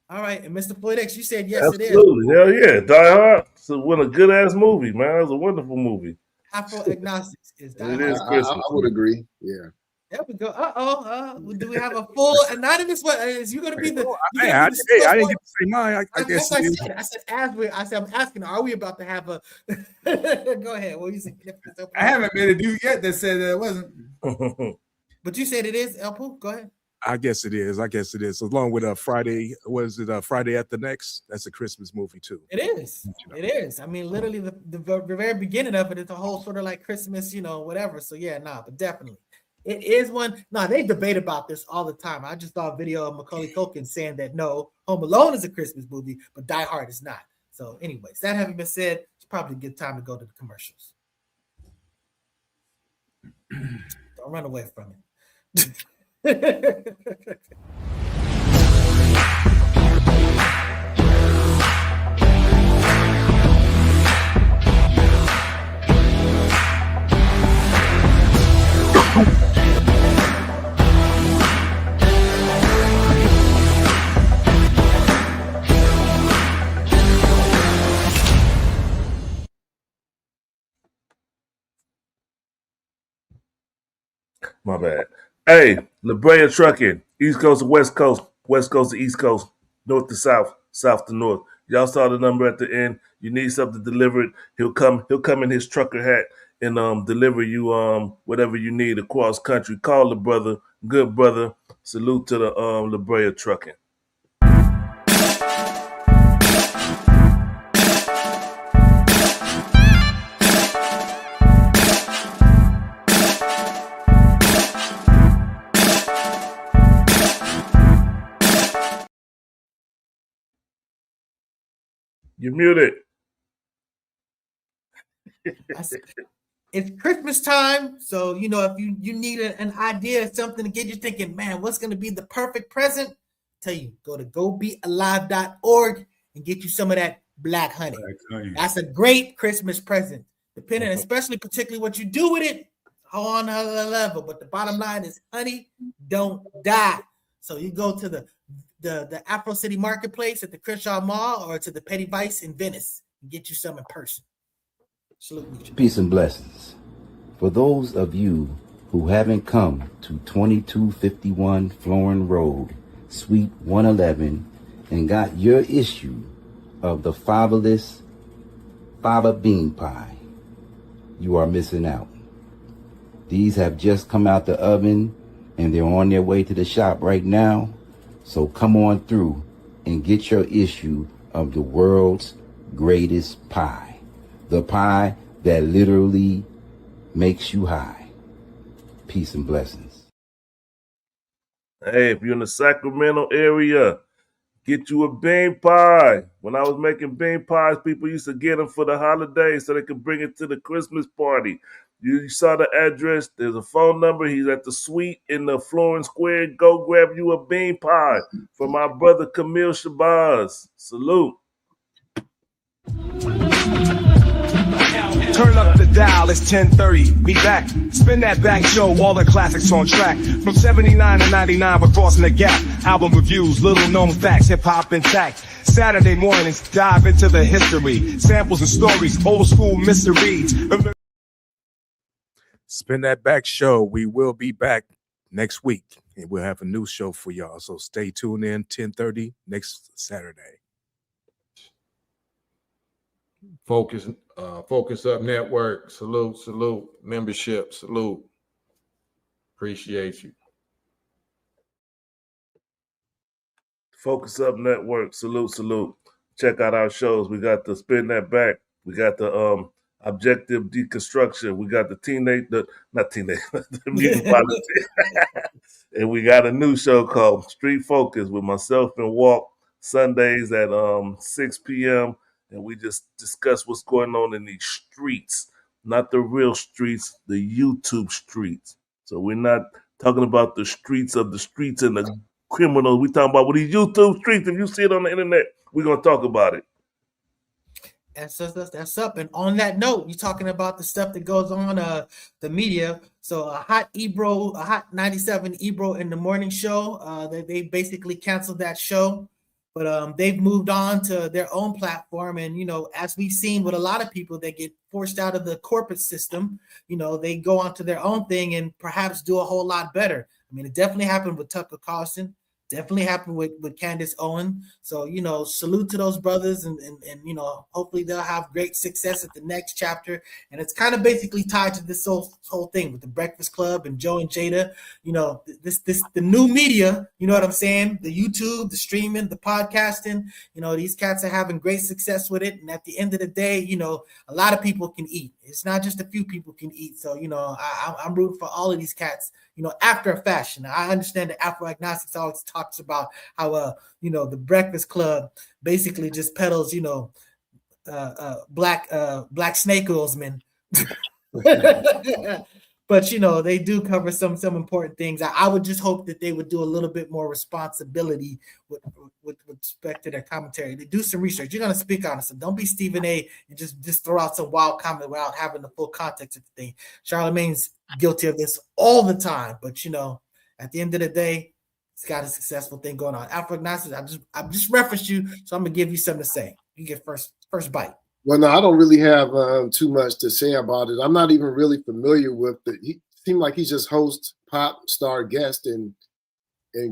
All right, and Mr. Floyd X, you said yes. Absolutely. Hell yeah. Die Hard. So what a good ass movie, man. It was a wonderful movie. Afro Agnostics is Die Hard. I would agree. Yeah. There we go. Do we have a full anonymous one? Is you gonna be the? You Hey, gonna I be the didn't one? get to say mine. I guess That's what I it is. said. I said, I'm asking, are we about to have a? Go ahead. What you say? I haven't met a dude yet that said that it wasn't. But you said it is, Elpo. Go ahead. I guess it is. Along with Friday, was it Friday at the Next? That's a Christmas movie too. It is. It is. I mean, literally the very beginning of it is a whole sort of like Christmas, whatever. So yeah, but definitely. It is one. No, they debate about this all the time. I just saw a video of Macaulay Culkin saying that no, Home Alone is a Christmas movie, but Die Hard is not. So, anyways, that having been said, it's probably a good time to go to the commercials. Don't run away from it. My bad. Hey, La Brea Trucking, East Coast to West Coast to East Coast, North to South, South to North. Y'all saw the number at the end. You need something delivered. He'll come in his trucker hat and deliver you whatever you need across country. Call the brother, good brother. Salute to the La Brea Trucking. You're muted. It's Christmas time, so if you need an idea, something to get you thinking, man, what's going to be the perfect present? Tell you, go to gobealive.org and get you some of that black honey. That's a great Christmas present, depending, especially particularly what you do with it on another level. But the bottom line is, honey, don't die. So you go to the Afro City Marketplace at the Crenshaw Mall or to the Petty Vice in Venice and get you some in person. Salute. Peace and blessings. For those of you who haven't come to 2251 Florin Road, Suite 111, and got your issue of the fiberless fava bean pie, you are missing out. These have just come out the oven and they're on their way to the shop right now. So come on through and get your issue of the world's greatest pie. The pie that literally makes you high. Peace and blessings. Hey, if you're in the Sacramento area, get you a bean pie. When I was making bean pies, people used to get them for the holidays so they could bring it to the Christmas party. You saw the address. There's a phone number. He's at the suite in the Florin Square. Go grab you a bean pie from my brother Camille Shabazz. Salute. Turn up the dial, it's 10:30. We back. Spin that back show, all the classics on track. From 79 to 99, we're crossing the gap. Album reviews, little known facts, hip hop intact. Saturday mornings, dive into the history. Samples and stories, old school mysteries. Spin that back show. We will be back next week, and we'll have a new show for y'all. So stay tuned in 10:30 next Saturday. Focus Up Network. Salute. Membership. Salute. Appreciate you. Focus Up Network. Salute. Check out our shows. We got the Spin That Back. We got the Objective Deconstruction. We got the the Mutant Politics. And we got a new show called Street Focus with myself and Walk, Sundays at 6 p.m. And we just discuss what's going on in these streets, not the real streets, the YouTube streets. So we're not talking about the streets and the criminals. We're talking about these YouTube streets. If you see it on the internet, we're going to talk about it. That's up. And on that note, you're talking about the stuff that goes on the media. So a hot 97 Ebro in the morning show. They basically canceled that show. But they've moved on to their own platform. And, as we've seen with a lot of people that get forced out of the corporate system, they go on to their own thing and perhaps do a whole lot better. I mean, it definitely happened with Tucker Carlson. Definitely happened with Candace Owens. So, salute to those brothers and hopefully they'll have great success at the next chapter. And it's kind of basically tied to this whole thing with the Breakfast Club and Joe and Jada. The new media, you know what I'm saying? The YouTube, the streaming, the podcasting, these cats are having great success with it. And at the end of the day, a lot of people can eat. It's not just a few people can eat. So, I'm rooting for all of these cats, after a fashion. I understand that Afro-agnostics always talks about how, the Breakfast Club basically just peddles, black snake oilsmen. But, they do cover some important things. I would just hope that they would do a little bit more responsibility with respect to their commentary. They do some research. You're going to speak on it. So don't be Stephen A. and just throw out some wild comment without having the full context of the thing. Charlamagne's guilty of this all the time. But, at the end of the day, he's got a successful thing going on. Afro-agnostics, I just referenced you, so I'm going to give you something to say. You get first bite. Well, no, I don't really have too much to say about it. I'm not even really familiar with he seemed like he just hosts pop star guest and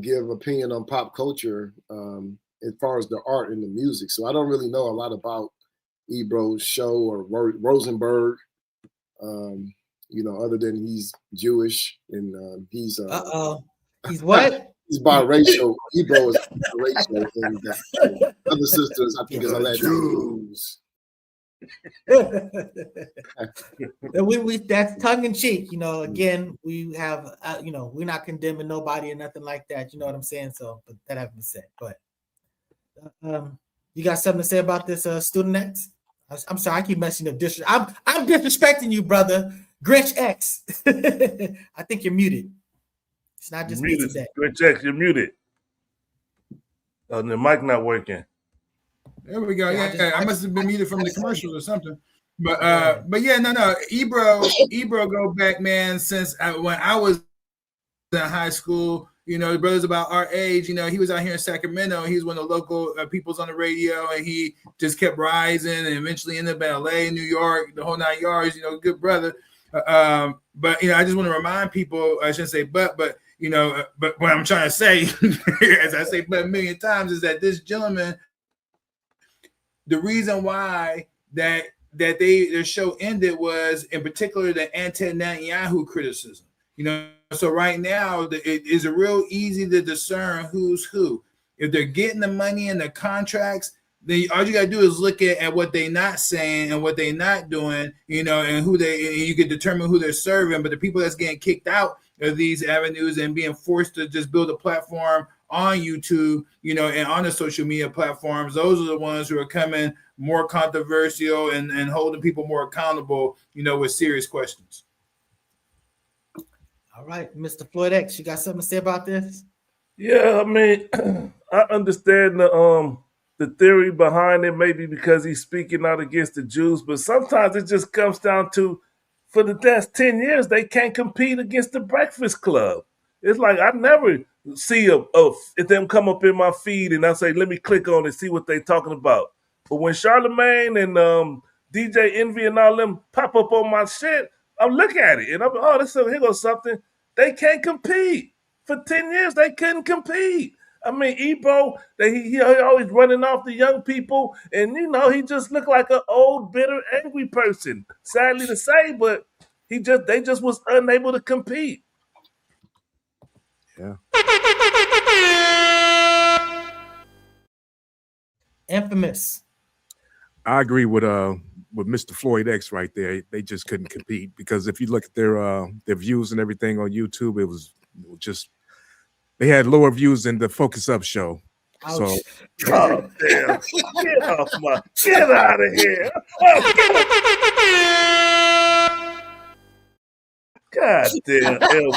give opinion on pop culture as far as the art and the music. So I don't really know a lot about Ebro's show or Rosenberg, other than he's Jewish and he's he's what? He's biracial. Ebro is biracial, and the other sisters, I think, is all that Jews. we that's tongue in cheek, again, we have we're not condemning nobody or nothing like that, you know what I'm saying? So, but that having been said, but you got something to say about this student X? I'm sorry, I keep messing up. I'm disrespecting you, brother. Grinch X. I think you're muted. It's not just me today. Grinch X, you're muted. Oh, the mic not working. There we go. Yeah, I must have been muted from the commercials or something. But yeah, no. Ebro go back, man, since when I was in high school. The brothers about our age. He was out here in Sacramento. He was one of the local peoples on the radio, and he just kept rising, and eventually ended up in LA, New York, the whole 9 yards. Good brother. But I just want to remind people. I shouldn't say but what I'm trying to say, as I say but a million times, is that this gentleman. The reason why that their show ended was, in particular, the anti-Netanyahu criticism. So right now it is real easy to discern who's who. If they're getting the money and the contracts, then all you gotta do is look at what they're not saying and what they're not doing, and you can determine who they're serving. But the people that's getting kicked out of these avenues and being forced to just build a platform on YouTube, and on the social media platforms, those are the ones who are coming more controversial and holding people more accountable, with serious questions. All right, Mr. Floyd X, you got something to say about this? Yeah, I mean, I understand the theory behind it, maybe because he's speaking out against the Jews, but sometimes it just comes down to, for the last 10 years, they can't compete against the Breakfast Club. It's like I never see if them come up in my feed and I say, let me click on it, see what they talking about. But when Charlamagne and DJ Envy and all them pop up on my shit, I'm looking at it and I'm here goes something. They can't compete. For 10 years, they couldn't compete. I mean, Ebro, he always running off the young people, and he just looked like an old, bitter, angry person. Sadly to say, but they just was unable to compete. Yeah. Infamous. I agree with Mr. Floyd X right there. They just couldn't compete because if you look at their views and everything on YouTube, it was just they had lower views than the Focus Up show. Ouch. So, Oh damn! Get out of here! God damn! Good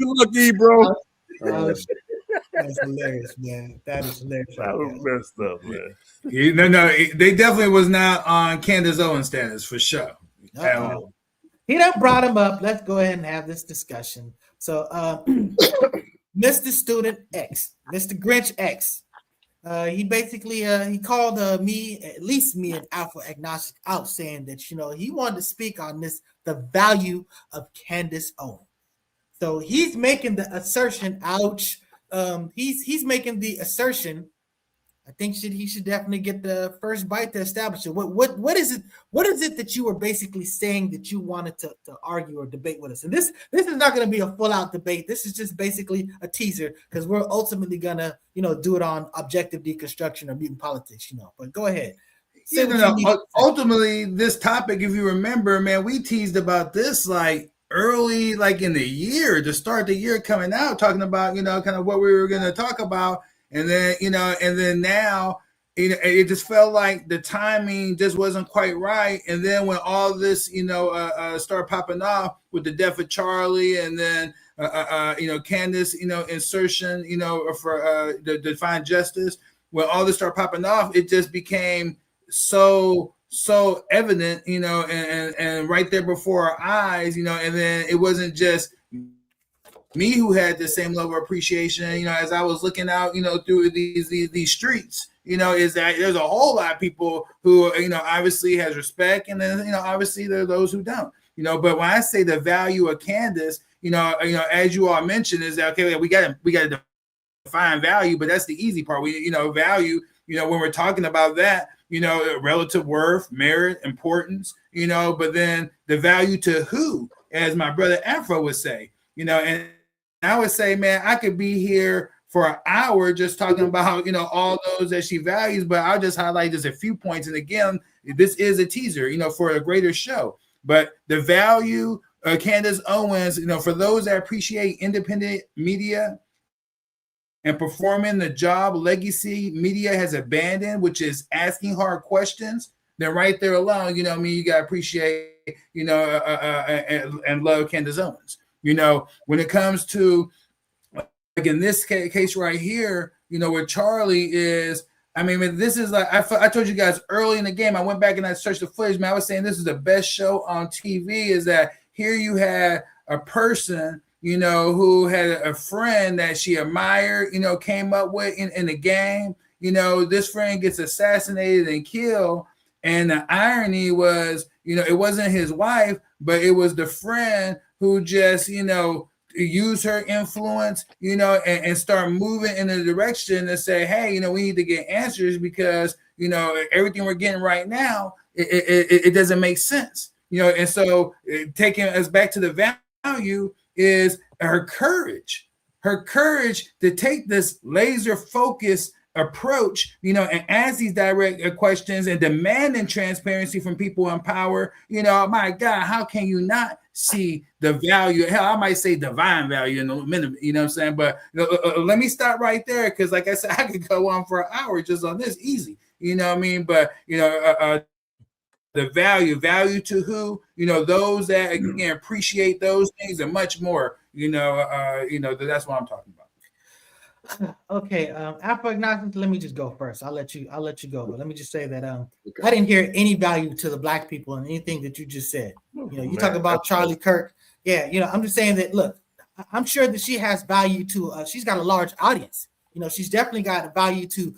luck, Ebro. That's hilarious, man. That is hilarious. I was messed up, man. No, they definitely was not on Candace Owens status for sure. He done brought him up. Let's go ahead and have this discussion. So, Mr. Student X, Mr. Grinch X. He basically he called me, at least me, an alpha agnostic out, saying that he wanted to speak on the value of Candace Owens. So he's making the assertion. Ouch. He's making the assertion. I think he should definitely get the first bite to establish it. What is it? What is it that you were basically saying that you wanted to argue or debate with us? And this is not going to be a full out debate. This is just basically a teaser because we're ultimately gonna do it on objective deconstruction or mutant politics. But go ahead. Ultimately, this topic, if you remember, man, we teased about this like early, like in the year, to start the year coming out, talking about kind of what we were going to talk about. And then, and then now, it just felt like the timing just wasn't quite right. And then when all this, started popping off with the death of Charlie, and then, Candace, insertion, for the Define Justice, when all this started popping off, it just became so evident, and right there before our eyes, and then it wasn't just me who had the same level of appreciation, as I was looking out, through these streets, is that there's a whole lot of people who, obviously has respect, and then, obviously there are those who don't, but when I say the value of Candace, as you all mentioned, is that, okay, we got to define value, but that's the easy part. We, value, when we're talking about that, relative worth, merit, importance, but then the value to who, as my brother Afro would say, and I would say, man, I could be here for an hour just talking about, all those that she values, but I'll just highlight just a few points. And again, this is a teaser, for a greater show. But the value of Candace Owens, for those that appreciate independent media and performing the job legacy media has abandoned, which is asking hard questions, then right there alone, you got to appreciate, and love Candace Owens. When it comes to, like in this case right here, where Charlie is, I mean, this is like, I told you guys early in the game, I went back and I searched the footage, man, I was saying this is the best show on TV, is that here you had a person, who had a friend that she admired, came up with in the game, this friend gets assassinated and killed. And the irony was, it wasn't his wife, but it was the friend who just, use her influence, and start moving in a direction to say, hey, we need to get answers because, everything we're getting right now, it doesn't make sense, and so taking us back to the value is her courage to take this laser focused approach, and ask these direct questions and demanding transparency from people in power. My God, how can you not see the value? Hell, I might say divine value in a minute, what I'm saying? But let me stop right there, because like I said, I could go on for an hour just on this, easy, what I mean? But the value to who, those that again appreciate those things and much more, that's what I'm talking about. Okay, Alpha Agnostic, let me just go first. I'll let you go, but let me just say that I didn't hear any value to the Black people in anything that you just said. You talk about Charlie Kirk. Yeah, I'm just saying that, look, I'm sure that she has value to she's got a large audience. She's definitely got a value to,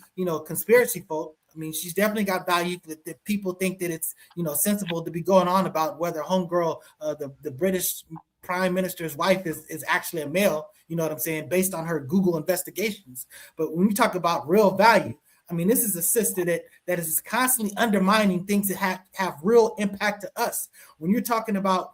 conspiracy folk. I mean, she's definitely got value that people think that it's, sensible to be going on about whether homegirl, the British Prime Minister's wife is actually a male, you know what I'm saying, based on her Google investigations. But when we talk about real value, I mean, this is a sister that is constantly undermining things that have real impact to us. When you're talking about,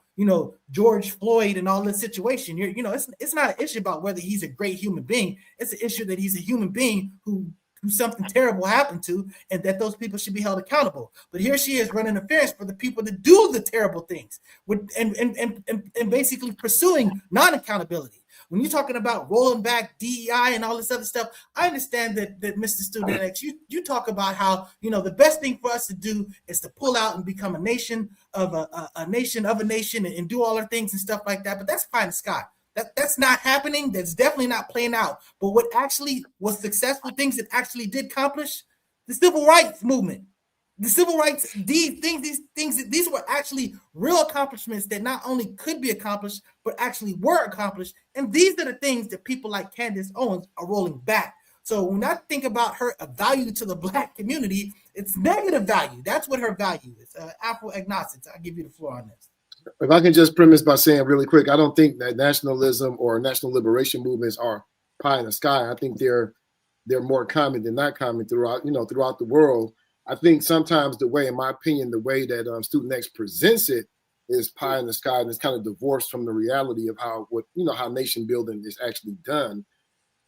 George Floyd and all this situation, it's not an issue about whether he's a great human being. It's an issue that he's a human being who something terrible happened to, and that those people should be held accountable. But here she is running affairs for the people that do the terrible things, and basically pursuing non-accountability. When you're talking about rolling back DEI and all this other stuff, I understand that Mr. Student X, you talk about how, the best thing for us to do is to pull out and become a nation of a nation and do all our things and stuff like that. But that's pie in the sky. That's not happening. That's definitely not playing out. But what actually was successful, things that actually did accomplish, the civil rights movement. the civil rights, these things were actually real accomplishments that not only could be accomplished, but actually were accomplished. And these are the things that people like Candace Owens are rolling back. So when I think about her value to the Black community, it's negative value. That's what her value is. Afro-agnostic. I'll give you the floor on this. If I can just premise by saying really quick, I don't think that nationalism or national liberation movements are pie in the sky. I think they're more common than not common throughout the world. I think sometimes the way, in my opinion, the way that Student X presents it is pie in the sky, and it's kind of divorced from the reality of how nation building is actually done.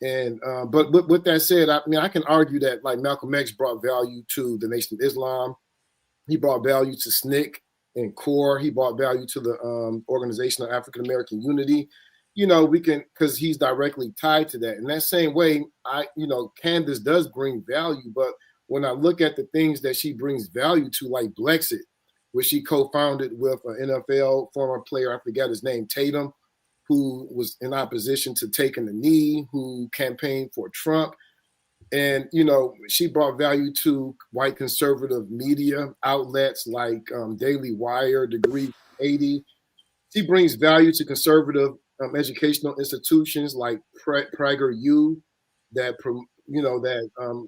And but with that said, I mean, I can argue that like Malcolm X brought value to the Nation of Islam. He brought value to SNCC and CORE. He brought value to the Organization of African American Unity. We can, because he's directly tied to that. In that same way, Candace does bring value, but when I look at the things that she brings value to, like Blexit, which she co-founded with an NFL former player, I forget his name, Tatum, who was in opposition to taking the knee, who campaigned for Trump. And, she brought value to white conservative media outlets like Daily Wire, Degree 80. She brings value to conservative educational institutions like PragerU that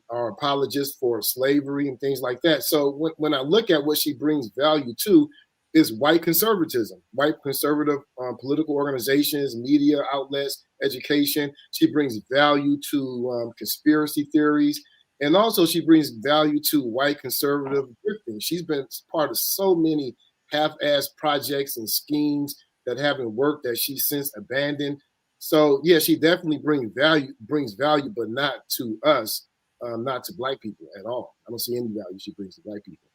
are apologists for slavery and things like that. So when I look at what she brings value to, is white conservatism, white conservative political organizations, media outlets, education. She brings value to conspiracy theories. And also she brings value to white conservative drifting. She's been part of so many half-assed projects and schemes that haven't worked that she's since abandoned. So yeah, she definitely brings value, but not to us, not to Black people at all. I don't see any value she brings to Black people.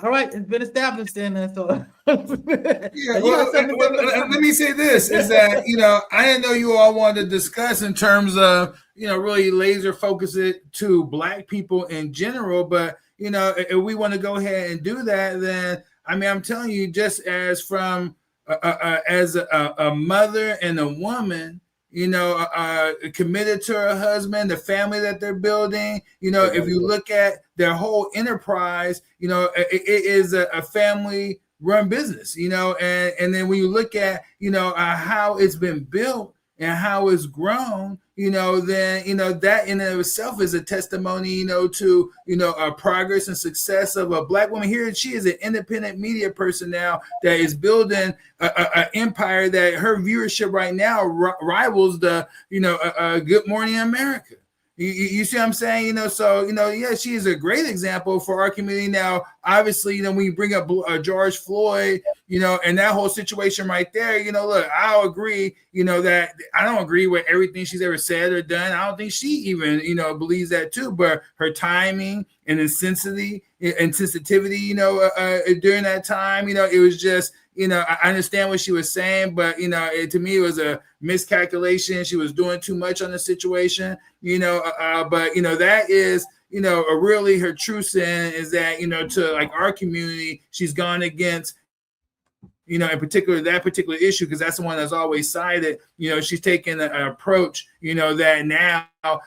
All right, it's been established then. So let me say this is that I didn't know you all wanted to discuss in terms of really laser focus it to Black people in general, but if we want to go ahead and do that, then I mean I'm telling you, just as from as a mother and a woman, committed to her husband, the family that they're building. If you look at their whole enterprise, it is a family run business, and then when you look at, how it's been built and how it's grown, then, that in and of itself is a testimony, to, progress and success of a Black woman. Here she is, an independent media person now that is building an empire that her viewership right now rivals the, Good Morning America. You see what I'm saying? So, yeah, she is a great example for our community. Now, obviously, when you bring up George Floyd, and that whole situation right there, look, I'll agree, that I don't agree with everything she's ever said or done. I don't think she even, believes that too, but her timing and sensitivity, during that time, it was just, I understand what she was saying, but, to me, it was a miscalculation. She was doing too much on the situation, but, that is, really her true sin is that, to like our community, she's gone against, in particular, that particular issue, because that's the one that's always cited. She's taken an approach, that now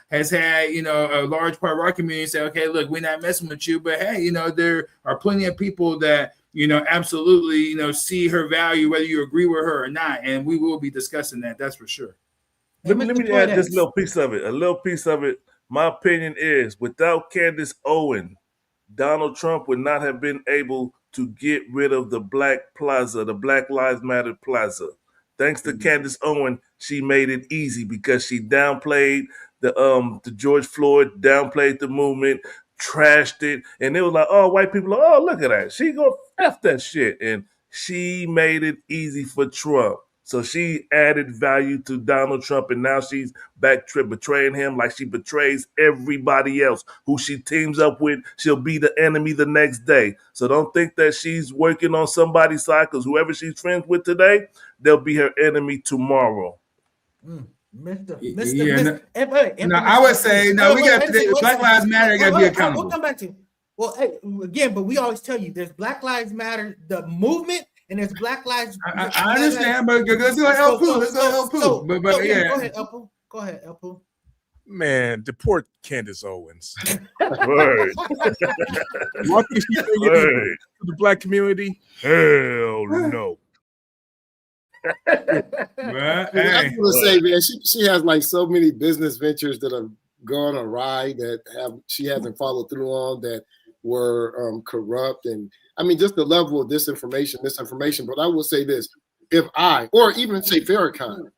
has had, a large part of our community say, okay, look, we're not messing with you, but hey, there are plenty of people that, absolutely, see her value, whether you agree with her or not. And we will be discussing that. That's for sure. Let me add this little piece of it. A little piece of it. My opinion is, without Candace Owens, Donald Trump would not have been able to get rid of the Black Plaza, the Black Lives Matter Plaza. Thanks to Candace Owens, she made it easy because she downplayed the George Floyd, downplayed the movement, trashed it, and it was like, oh, white people are, oh, look at that. She gonna F that shit. And she made it easy for Trump. So she added value to Donald Trump, and now she's back betraying him like she betrays everybody else who she teams up with. She'll be the enemy the next day. So don't think that she's working on somebody's side, because whoever she's friends with today, they'll be her enemy tomorrow. Mr. I would say, no, we got Black Lives Matter got to be accountable. We'll come back to you. Well, hey, again, but we always tell you there's Black Lives Matter, the movement, and there's Black Lives. I understand, but let's go help Pooh. Let's go help Pooh. But yeah, go ahead, Elpo. Go ahead, Elpo. Man, deport Candace Owens. Word. What is she bringing Word. to the black community? Hell no. Well, I hey, just want to say, man, she has like so many business ventures that have gone awry that she hasn't followed through on, that were corrupt, and I mean just the level of misinformation. But I will say this: if I, or even say Farrakhan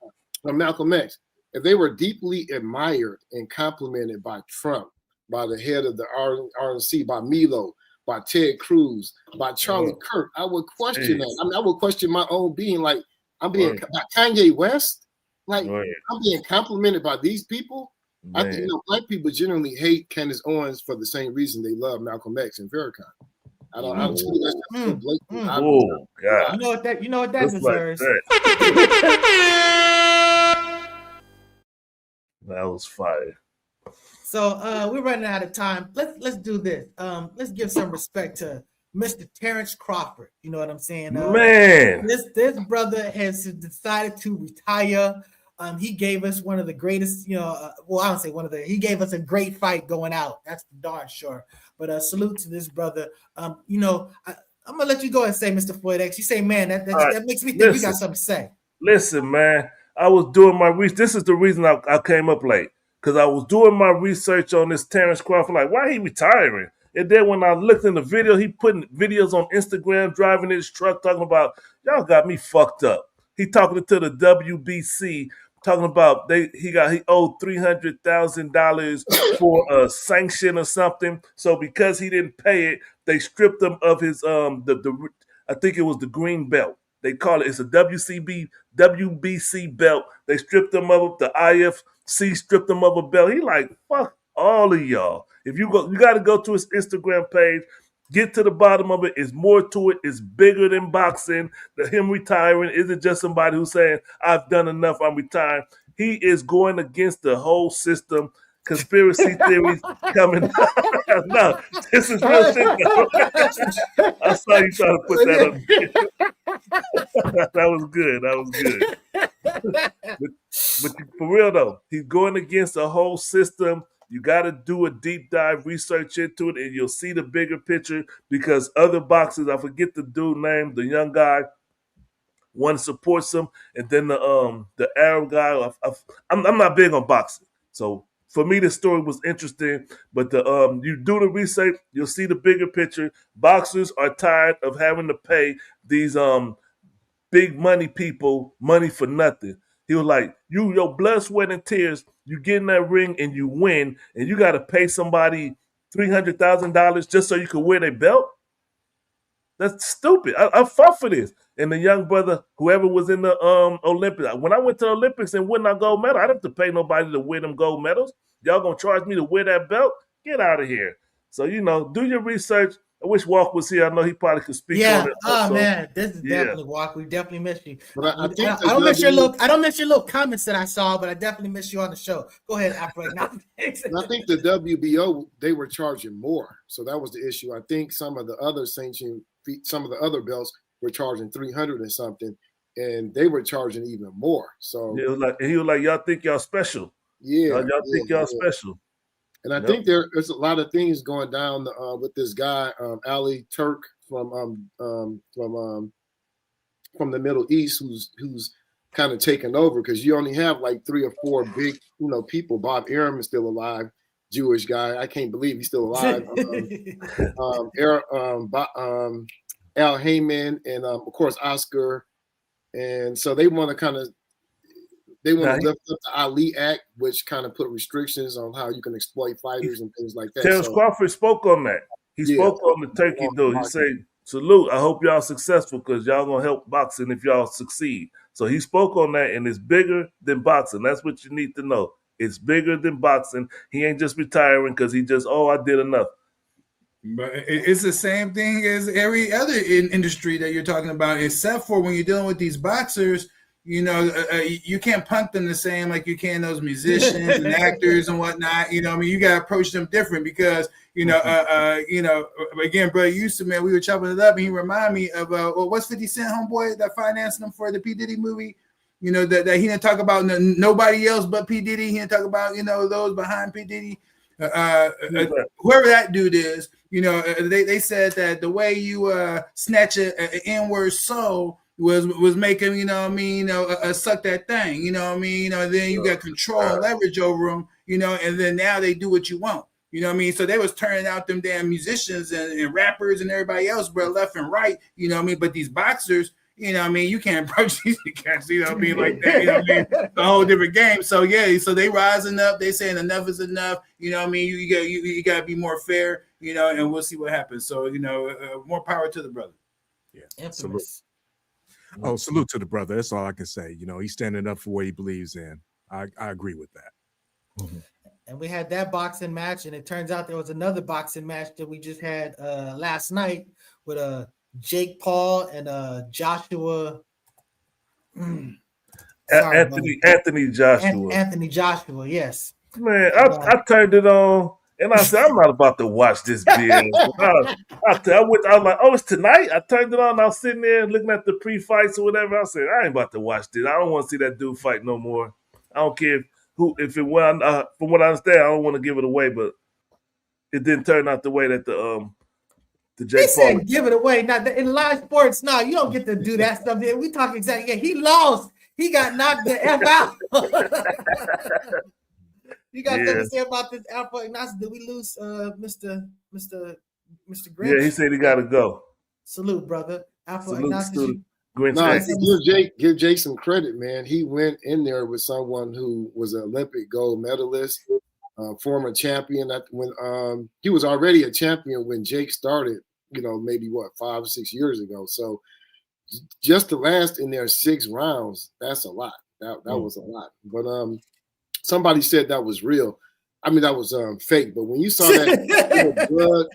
or Malcolm X, if they were deeply admired and complimented by Trump, by the head of the RNC, by Milo, by Ted Cruz, by Charlie Kirk, I would question that. I mean, I would question my own being. Like, I'm being by Kanye West, like I'm being complimented by these people. I think black people generally hate Candace Owens for the same reason they love Malcolm X and Farrakhan. I don't. I'm telling you, that's so blatant. Oh God! You know what that Just deserves. like that. That was fire. So we're running out of time. Let's do this. Let's give some respect to Mr. Terrance Crawford. You know what I'm saying? Man, this brother has decided to retire. He gave us one of the greatest, well, I don't say one of the, he gave us a great fight going out. That's for darn sure. But salute to this brother. I'm gonna let you go and say, Mr. Floyd X. You say, man, that makes me think you got something to say. Listen, man, I was doing my research. This is the reason I came up late, because I was doing my research on this Terrance Crawford. Like, why he retiring? And then when I looked in the video, he putting videos on Instagram, driving his truck, talking about, y'all got me fucked up. He talking to the WBC, talking about he owed $300,000 for a sanction or something. So because he didn't pay it, they stripped him of his I think it was the green belt. They call it, it's a WBC belt. They stripped him of it. The IFC stripped him of a belt. He like, fuck all of y'all. If you got to go to his Instagram page, get to the bottom of it. It's more to it. It's bigger than boxing. Him retiring isn't just somebody who's saying, I've done enough, I'm retiring. He is going against the whole system. Conspiracy theories coming. No, this is real shit. I saw you trying to put that up. That was good. But for real though, he's going against the whole system. You got to do a deep dive research into it, and you'll see the bigger picture, because other boxers, I forget the dude name, the young guy, one supports him, and then the Arab guy. I'm not big on boxing, so for me, the story was interesting. But you do the research, you'll see the bigger picture. Boxers are tired of having to pay these big money people money for nothing. He was like, your blood, sweat, and tears, you get in that ring and you win, and you got to pay somebody $300,000 just so you can wear their belt? That's stupid. I fought for this. And the young brother, whoever was in the Olympics, when I went to the Olympics and won a gold medal, I didn't have to pay nobody to wear them gold medals. Y'all gonna charge me to wear that belt? Get out of here. So, do your research. I wish Walk was here. I know he probably could speak on it. Man, this is definitely Walk. We definitely miss you. But I don't miss your little comments that I saw, but I definitely miss you on the show. Go ahead, Afro. I think the WBO, they were charging more, so that was the issue. I think some of the other belts were charging 300 and something, and they were charging even more. So he was like, y'all think y'all special? Yeah, y'all think y'all special. And I think there's a lot of things going down with this guy, Ali Turk from the Middle East, who's kind of taken over, because you only have like 3 or 4 big, people. Bob Arum is still alive, Jewish guy. I can't believe he's still alive. Al Heyman, and of course Oscar, and so they want to lift up the Ali Act, which kind of put restrictions on how you can exploit fighters and things like that. Terrance Crawford spoke on that. He spoke on the turkey dude. He said, "Salute! I hope y'all successful, because y'all gonna help boxing if y'all succeed." So he spoke on that, and it's bigger than boxing. That's what you need to know. It's bigger than boxing. He ain't just retiring because he just, I did enough. But it's the same thing as every other industry that you're talking about, except for when you're dealing with these boxers. You can't punk them the same like you can those musicians and actors and whatnot. You got to approach them different, because again, brother Yusuf, man, we were chopping it up, and he reminded me of what's 50 Cent homeboy that financed him for the P Diddy movie, You know, that he didn't talk about nobody else but P. Diddy. He didn't talk about, you know, those behind P. Diddy. Whoever that dude is, you know, they said that the way you snatch an N-word soul was making, you know what I mean, suck that thing, you know what I mean, you know, then you got control and leverage over them, you know, and then now they do what you want, you know what I mean. So they was turning out them damn musicians and rappers and everybody else, bro, left and right, you know what I mean. But these boxers, you know what I mean, you can't approach these cats, you know what I mean, like that, you know what I mean, it's a whole different game. So yeah, so they rising up, they saying enough is enough, you know what I mean, you got to be more fair, you know, and we'll see what happens. So, you know, more power to the brother. Yeah, salute. Oh, salute to the brother. That's all I can say. You know, he's standing up for what he believes in. I agree with that. Mm-hmm. And we had that boxing match, and it turns out there was another boxing match that we just had last night with Jake Paul and Joshua. Anthony Joshua. Anthony Joshua, yes. Man, I turned it on. And I said, I'm not about to watch this BS. I was like, oh, it's tonight? I turned it on. I was sitting there looking at the pre-fights or whatever. I said, I ain't about to watch this. I don't want to see that dude fight no more. I don't care if it went. From what I understand, I don't want to give it away, but it didn't turn out the way that the Jake Paul. Said give it away. Now in live sports, no, you don't get to do that stuff. We talk exactly. Yeah, he lost. He got knocked the F out. You got something to say about this Alpha Ignacio? Did we lose Mr. Grinch? Yeah, he said he got to go. Salute, brother. Alpha Ignacio. No, give Jake some credit, man. He went in there with someone who was an Olympic gold medalist, former champion. When he was already a champion when Jake started, you know, maybe 5 or 6 years ago. So just to last in there 6 rounds, that's a lot. That was a lot. But somebody said that was real. I mean, that was fake. But when you saw that blood,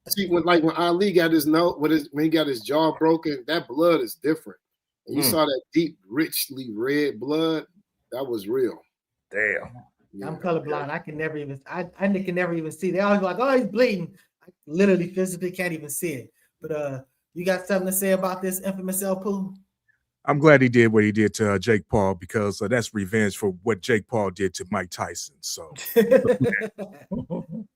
see, when Ali got his nose, when he got his jaw broken, that blood is different. And you saw that deep, richly red blood, that was real. Damn. Yeah. I'm colorblind. I can never even. I can never even see. They always like, oh, he's bleeding. I literally, physically can't even see it. But you got something to say about this infamous El Poo? I'm glad he did what he did to Jake Paul, because that's revenge for what Jake Paul did to Mike Tyson. So,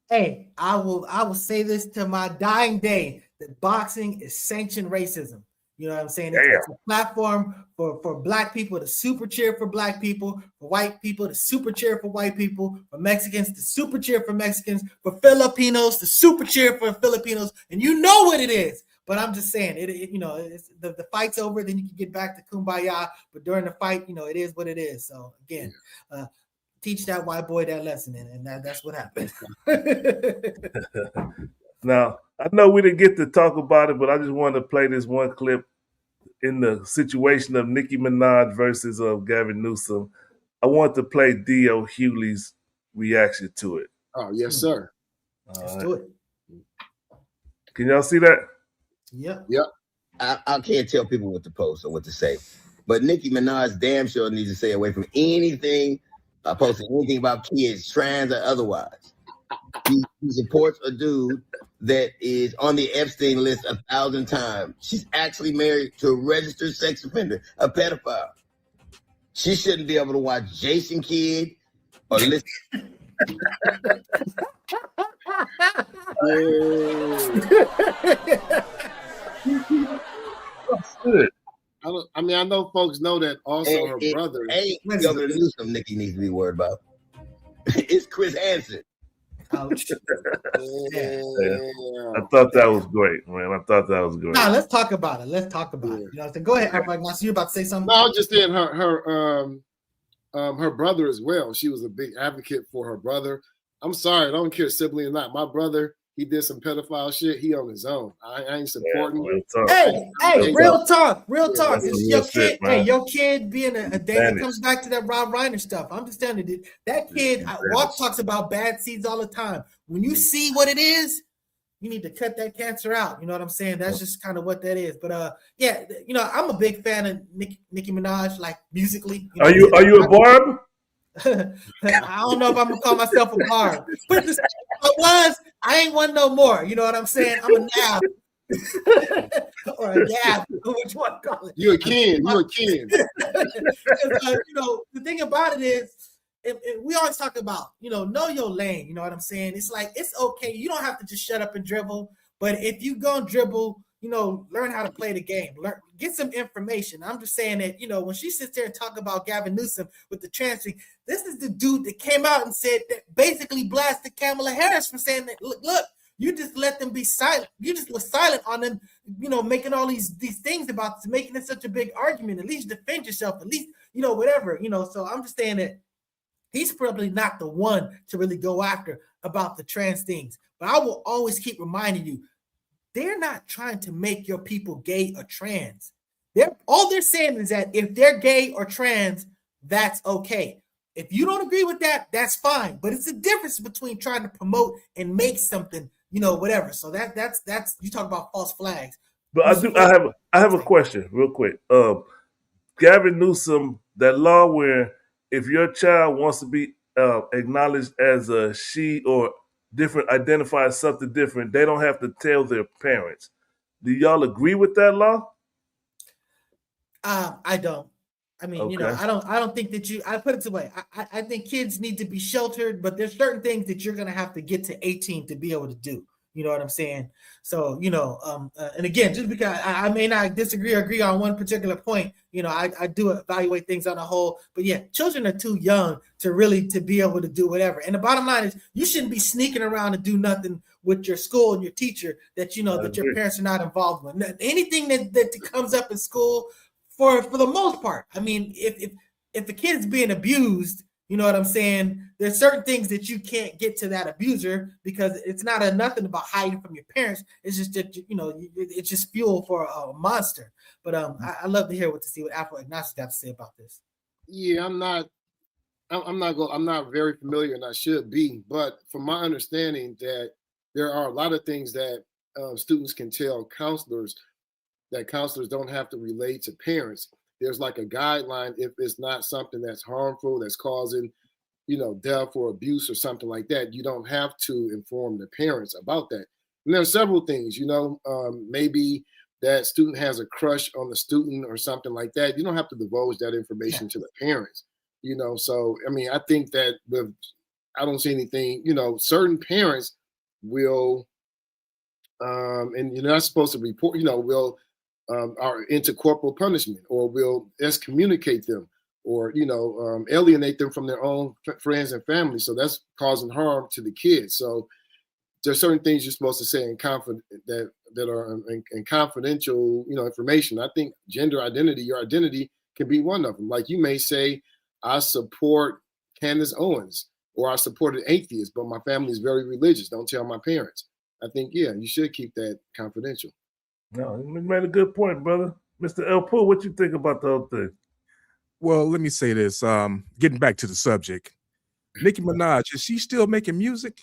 hey, I will say this to my dying day, that boxing is sanctioned racism. You know what I'm saying? It's a platform for black people to super cheer for black people, for white people to super cheer for white people, for Mexicans to super cheer for Mexicans, for Filipinos to super cheer for Filipinos, and you know what it is. But I'm just saying, it's the fight's over, then you can get back to kumbaya. But during the fight, you know, it is what it is. So again, teach that white boy that lesson, and that's what happened. Now, I know we didn't get to talk about it, but I just wanted to play this one clip in the situation of Nicki Minaj versus Gavin Newsome. I want to play Dio Hewley's reaction to it. Oh, yes, sir. Let's do it. Can y'all see that? Yep. I can't tell people what to post or what to say, but Nicki Minaj damn sure needs to stay away from anything, posting anything about kids, trans or otherwise. He supports a dude that is on the Epstein list 1,000 times. She's actually married to a registered sex offender, a pedophile. She shouldn't be able to watch Jason Kidd or listen. Good. I know folks know that also her brother. Ain't Governor Newsome Nicki needs to be worried about. It's Chris Hansen. Ouch. I thought that was great, man. I thought that was great. Nah, let's talk about it. You know, so go ahead, everybody. Now, so you're about to say something? No, I was just saying her brother as well. She was a big advocate for her brother. I'm sorry, I don't care sibling or not. My brother, he did some pedophile shit. He on his own. I ain't supporting. Real talk. It's your kid. Your kid being a dad. It comes back to that Rob Reiner stuff. I'm just telling you, that kid. Walk talks about bad seeds all the time. When you see what it is, you need to cut that cancer out. You know what I'm saying? That's just kind of what that is. But yeah, you know, I'm a big fan of Nicki Minaj, like musically. Are you a Barb? I don't know if I'm gonna call myself a Barb, but I ain't one no more. You know what I'm saying? I'm a now. or a Gavin, which one call it? You a Ken. You a Ken. The thing about it is, we always talk about, know your lane. You know what I'm saying? It's like, it's okay. You don't have to just shut up and dribble. But if you go and dribble, learn how to play the game. Get some information. I'm just saying that, when she sits there and talk about Gavin Newsome with the trans thing, this is the dude that came out and said that basically blasted Kamala Harris for saying that, look, you just let them be silent. You just were silent on them, making all these things about making it such a big argument. At least defend yourself. At least, whatever. So I'm just saying that he's probably not the one to really go after about the trans things. But I will always keep reminding you, they're not trying to make your people gay or trans. All they're saying is that if they're gay or trans, that's okay. If you don't agree with that, that's fine. But it's a difference between trying to promote and make something, whatever. So that's you talk about false flags. But I have a question real quick. Gavin Newsome, that law where if your child wants to be acknowledged as a she or different, identify as something different, they don't have to tell their parents. Do y'all agree with that law? I don't. I mean, Okay. I don't think that I put it this way. I think kids need to be sheltered, but there's certain things that you're going to have to get to 18 to be able to do. You know what I'm saying? So, and again, just because I may not disagree or agree on one particular point, I do evaluate things on a whole. But yeah, children are too young to be able to do whatever. And the bottom line is, you shouldn't be sneaking around and do nothing with your school and your teacher that that your parents are not involved with. Anything that comes up in school, for the most part. I mean, if a kid's being abused, you know what I'm saying? There's certain things that you can't get to that abuser because it's not nothing about hiding from your parents. It's just that, it's just fuel for a monster. But I love to hear what Afro Ignacio got to say about this. Yeah, I'm not very familiar, and I should be. But from my understanding, that there are a lot of things that students can tell counselors that counselors don't have to relate to parents. There's like a guideline if it's not something that's harmful, that's causing, death or abuse or something like that. You don't have to inform the parents about that. And there are several things, maybe that student has a crush on the student or something like that. You don't have to divulge that information to the parents, So, I mean, I think that I don't see anything, certain parents will, and you're not supposed to report, will, are into corporal punishment, or will excommunicate them, or alienate them from their own friends and family. So that's causing harm to the kids. So there's certain things you're supposed to say in that are in confidential, information. I think gender identity, your identity can be one of them. Like you may say, I support Candace Owens, or I support an atheist, but my family is very religious. Don't tell my parents. I think, you should keep that confidential. No, you made a good point, brother. Mr. El Pool, what you think about the whole thing? Well, let me say this. Getting back to the subject, Nicki Minaj, is she still making music?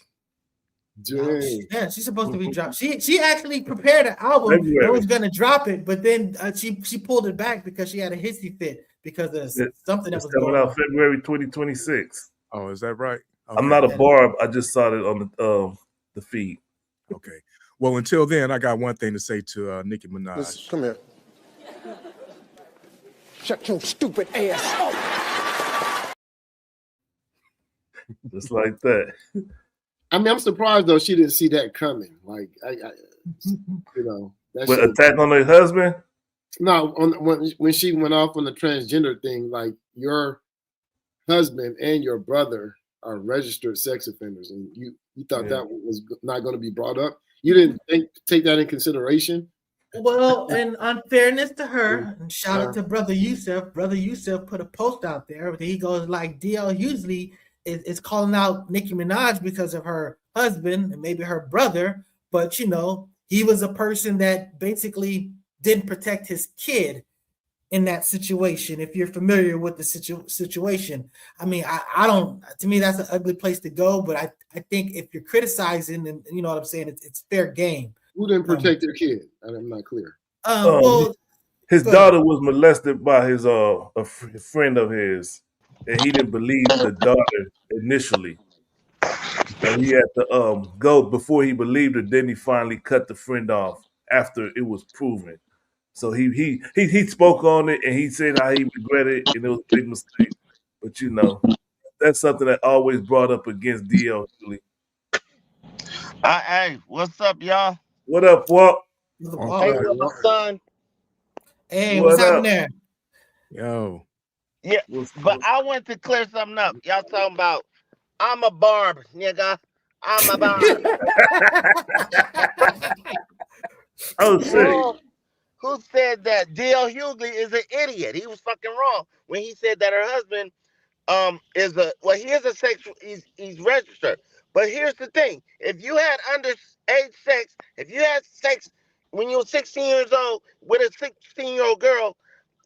Yeah, she's supposed to be dropped. She actually prepared an album and was going to drop it, but then she pulled it back because she had a hissy fit because of something that was coming out February 2026. Oh, is that right? Okay. I'm not a barb. I just saw it on the feed. Okay. Well, until then, I got one thing to say to Nicki Minaj. Listen, come here. Shut your stupid ass up. Just like that. I mean, I'm surprised though she didn't see that coming. Like, With attack on her husband? No, when she went off on the transgender thing, like your husband and your brother are registered sex offenders, and you thought that was not going to be brought up. You didn't take that in consideration? Well, in unfairness to her, and shout out to Brother Yusuf. Brother Yusuf put a post out there. He goes like, DL usually is calling out Nicki Minaj because of her husband and maybe her brother, but he was a person that basically didn't protect his kid in that situation. If you're familiar with the situation, I mean, I don't. To me, that's an ugly place to go. But I think if you're criticizing, and you know what I'm saying, it's fair game. Who didn't protect their kid? I'm not clear. Well, his daughter was molested by his a friend of his, and he didn't believe the daughter initially. And he had to go before he believed it. Then he finally cut the friend off after it was proven. So he spoke on it and he said how he regretted it and it was a big mistake. But you know, that's something that always brought up against DL Hughley. Hey, what's up, y'all? What up, Walt? Hey, with my son. Hey, what's happening there? Yo. Yeah, but I want to clear something up. Y'all talking about I'm a barb, nigga. I'm a barb. Oh shit. Who said that? DL Hughley is an idiot. He was fucking wrong when he said that her husband is he is a sexual, he's registered. But here's the thing: if you had underage sex, if you had sex when you were 16 years old with a 16-year-old girl,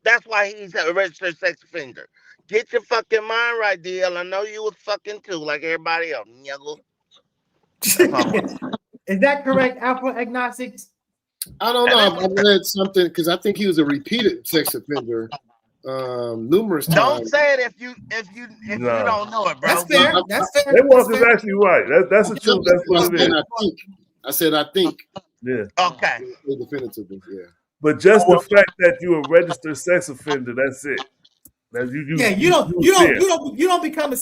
that's why he's a registered sex offender. Get your fucking mind right, DL. I know you was fucking too, like everybody else. Is that correct, Afro Agnostics? I don't know. I read something because I think he was a repeated sex offender numerous times. Don't say it if you don't know it, bro. That's fair. That's fair. That was actually right. That's the truth. That's what it is. I said I think. Yeah. Okay. Definitively, yeah. But just the fact that you're a registered sex offender, that's it. You don't become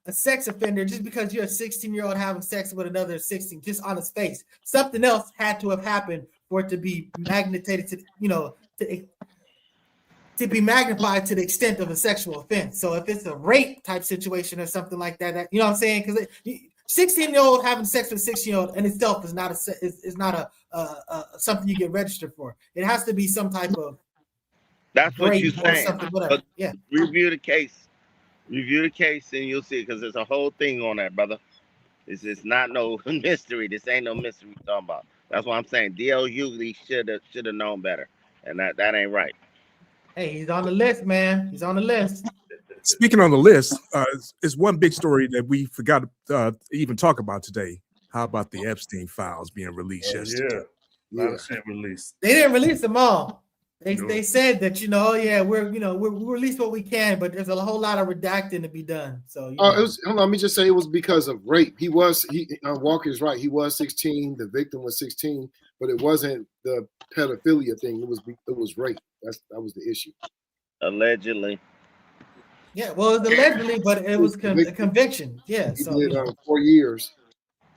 a sex offender just because you're a 16-year-old having sex with another 16 just on his face. Something else had to have happened for it to be magnetized to be magnified to the extent of a sexual offense. So if it's a rape type situation or something like that, you know what I'm saying? Because 16-year-old having sex with a 16-year-old in itself is not a something you get registered for. It has to be some type of that's what you're saying. But yeah. Review the case, and you'll see it because there's a whole thing on that, brother. It's not no mystery. This ain't no mystery we're talking about. That's what I'm saying. DL Hughley should have known better, and that ain't right. Hey, he's on the list, man. He's on the list. Speaking on the list, is one big story that we forgot to even talk about today. How about the Epstein files being released yesterday? Yeah, a lot of shit released. They didn't release them all. They said that we're release what we can, but there's a whole lot of redacting to be done. So let me just say it was because of rape. Walker's right. He was 16. The victim was 16, but it wasn't the pedophilia thing. It was rape. That was the issue. Allegedly. Yeah, well, it was allegedly, but it was a conviction. Yeah, he did 4 years.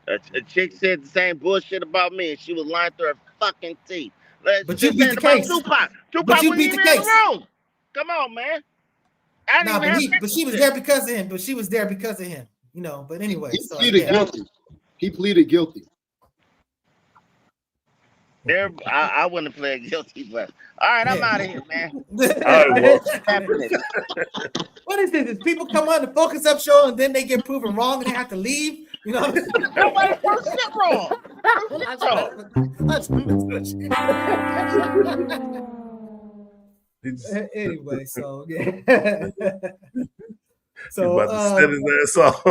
A chick said the same bullshit about me, and she was lying through her fucking teeth. But you beat the case. Tupac wasn't even in the room. Come on, man. But she was there because of him. But she was there because of him. But anyway. He pleaded guilty. He pleaded guilty. I wouldn't have pled guilty, but all right, I'm out of here, man. All right, what is this? People come on the Focus Up show and then they get proven wrong and they have to leave. Nobody proved shit wrong. Anyway, so yeah. So about to set his ass off.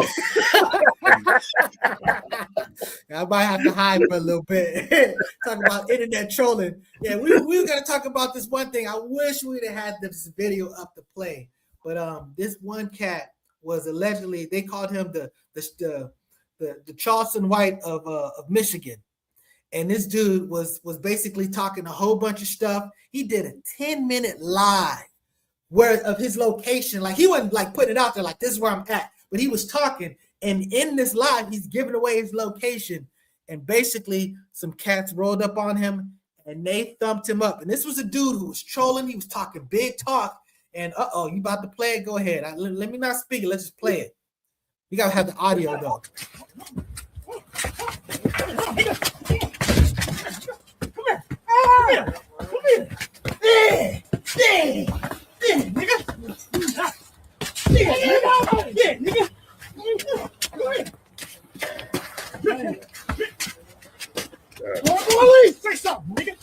I might have to hide for a little bit. Talk about internet trolling. Yeah, we were gonna talk about this one thing. I wish we'd have had this video up to play, but this one cat was allegedly, they called him the Charleston White of Michigan, and this dude was basically talking a whole bunch of stuff. He did a 10-minute live of his location. Like, he wasn't like putting it out there like this is where I'm at, but he was talking, and in this live he's giving away his location, and basically some cats rolled up on him and they thumped him up. And this was a dude who was trolling. He was talking big talk, and you about to play it? Go ahead. Let me not speak it. Let's just play it. You gotta have the audio though. Come here. Police, say something, nigga.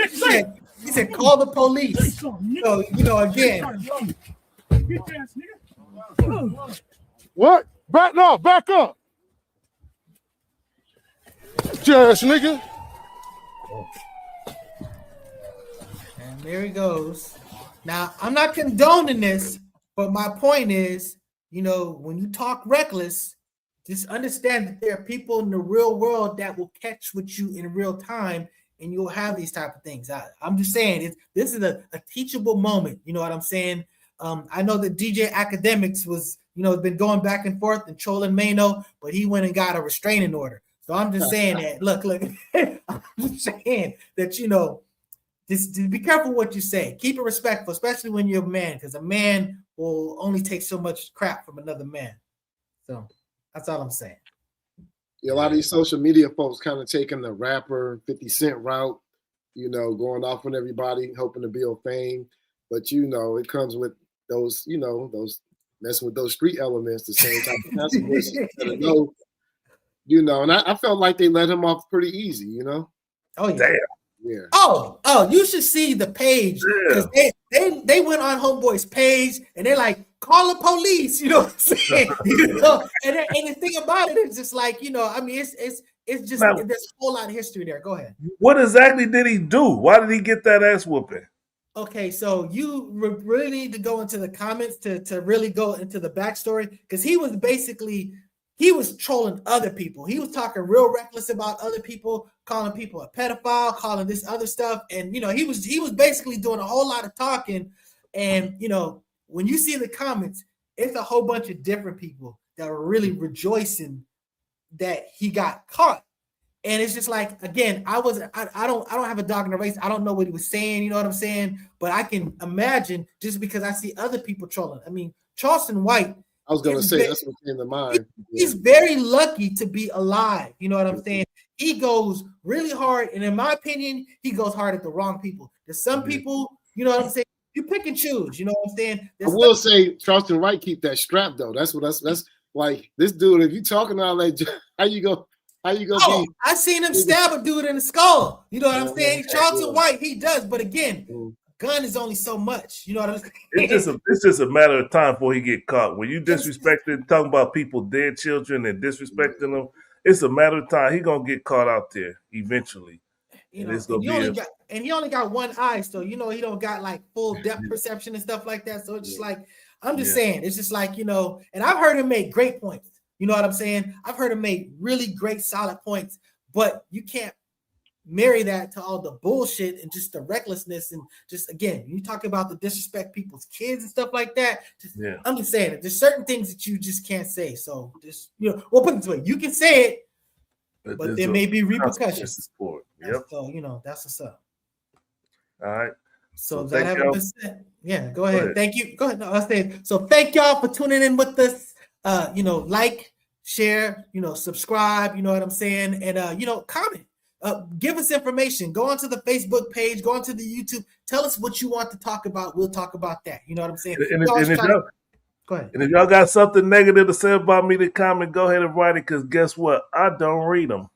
Say it. He said, call the police. So, again. What? Back up. Yes, nigga. And there he goes. Now, I'm not condoning this, but my point is, when you talk reckless, just understand that there are people in the real world that will catch with you in real time, and you'll have these type of things. I'm just saying, this is a teachable moment. You know what I'm saying? I know that DJ Academics was, been going back and forth and trolling Mano, but he went and got a restraining order. So I'm just saying that, look, I'm just saying that, just be careful what you say. Keep it respectful, especially when you're a man, because a man will only take so much crap from another man. So that's all I'm saying. Yeah, a lot of these social media folks kind of taking the rapper 50 Cent route, going off on everybody, hoping to build fame. But, it comes with those, those messing with those street elements, the same type of consequences. And I felt like they let him off pretty easy, Oh, yeah. Damn. Yeah. Oh, you should see the page, because they went on Homeboy's page and they're like, call the police, you know what I'm saying? And the thing about it is just like, it's just, there's a whole lot of history there. Go ahead. What exactly did he do? Why did he get that ass whooping? Okay, so you really need to go into the comments to really go into the backstory, because he was trolling other people. He was talking real reckless about other people, calling people a pedophile, calling this other stuff. And, he was basically doing a whole lot of talking. And, when you see the comments, it's a whole bunch of different people that are really rejoicing that he got caught. And it's just like, again, I don't have a dog in the race. I don't know what he was saying. You know what I'm saying? But I can imagine, just because I see other people trolling. I mean, Charleston White, I was going to say, that's what came to mind. He's very lucky to be alive. You know what I'm saying? He goes really hard. And in my opinion, he goes hard at the wrong people. There's some people, you know what I'm saying? You pick and choose. You know what I'm saying? I will say, Charleston White keep that strap, though. That's like this dude. If you talking all that, how you go? I seen him stab a dude in the skull. You know what I'm saying? Charleston White, he does. But again, gun is only so much. You know what I'm saying? It's just a matter of time before he get caught. When you disrespecting, talking about people, dead children, and disrespecting them, it's a matter of time. He gonna get caught out there eventually. He only got one eye, so he don't got like full depth perception and stuff like that. So it's just like, I'm just saying, it's just like, and I've heard him make great points. You know what I'm saying? I've heard him make really great, solid points, but you can't marry that to all the bullshit and just the recklessness. And just, again, you talk about the disrespect people's kids and stuff like that. I'm just saying it. There's certain things that you just can't say. So just, we'll put it this way. You can say it, but there may be repercussions. Yep. So, that's what's up. All right. So that having been said, go ahead. Thank you. Go ahead. No, I said, so thank y'all for tuning in with us. Like, share, subscribe, you know what I'm saying? And, comment, give us information, go onto the Facebook page, go onto the YouTube, tell us what you want to talk about. We'll talk about that. You know what I'm saying? Go ahead. And if y'all got something negative to say about me to comment, go ahead and write it, because guess what? I don't read them.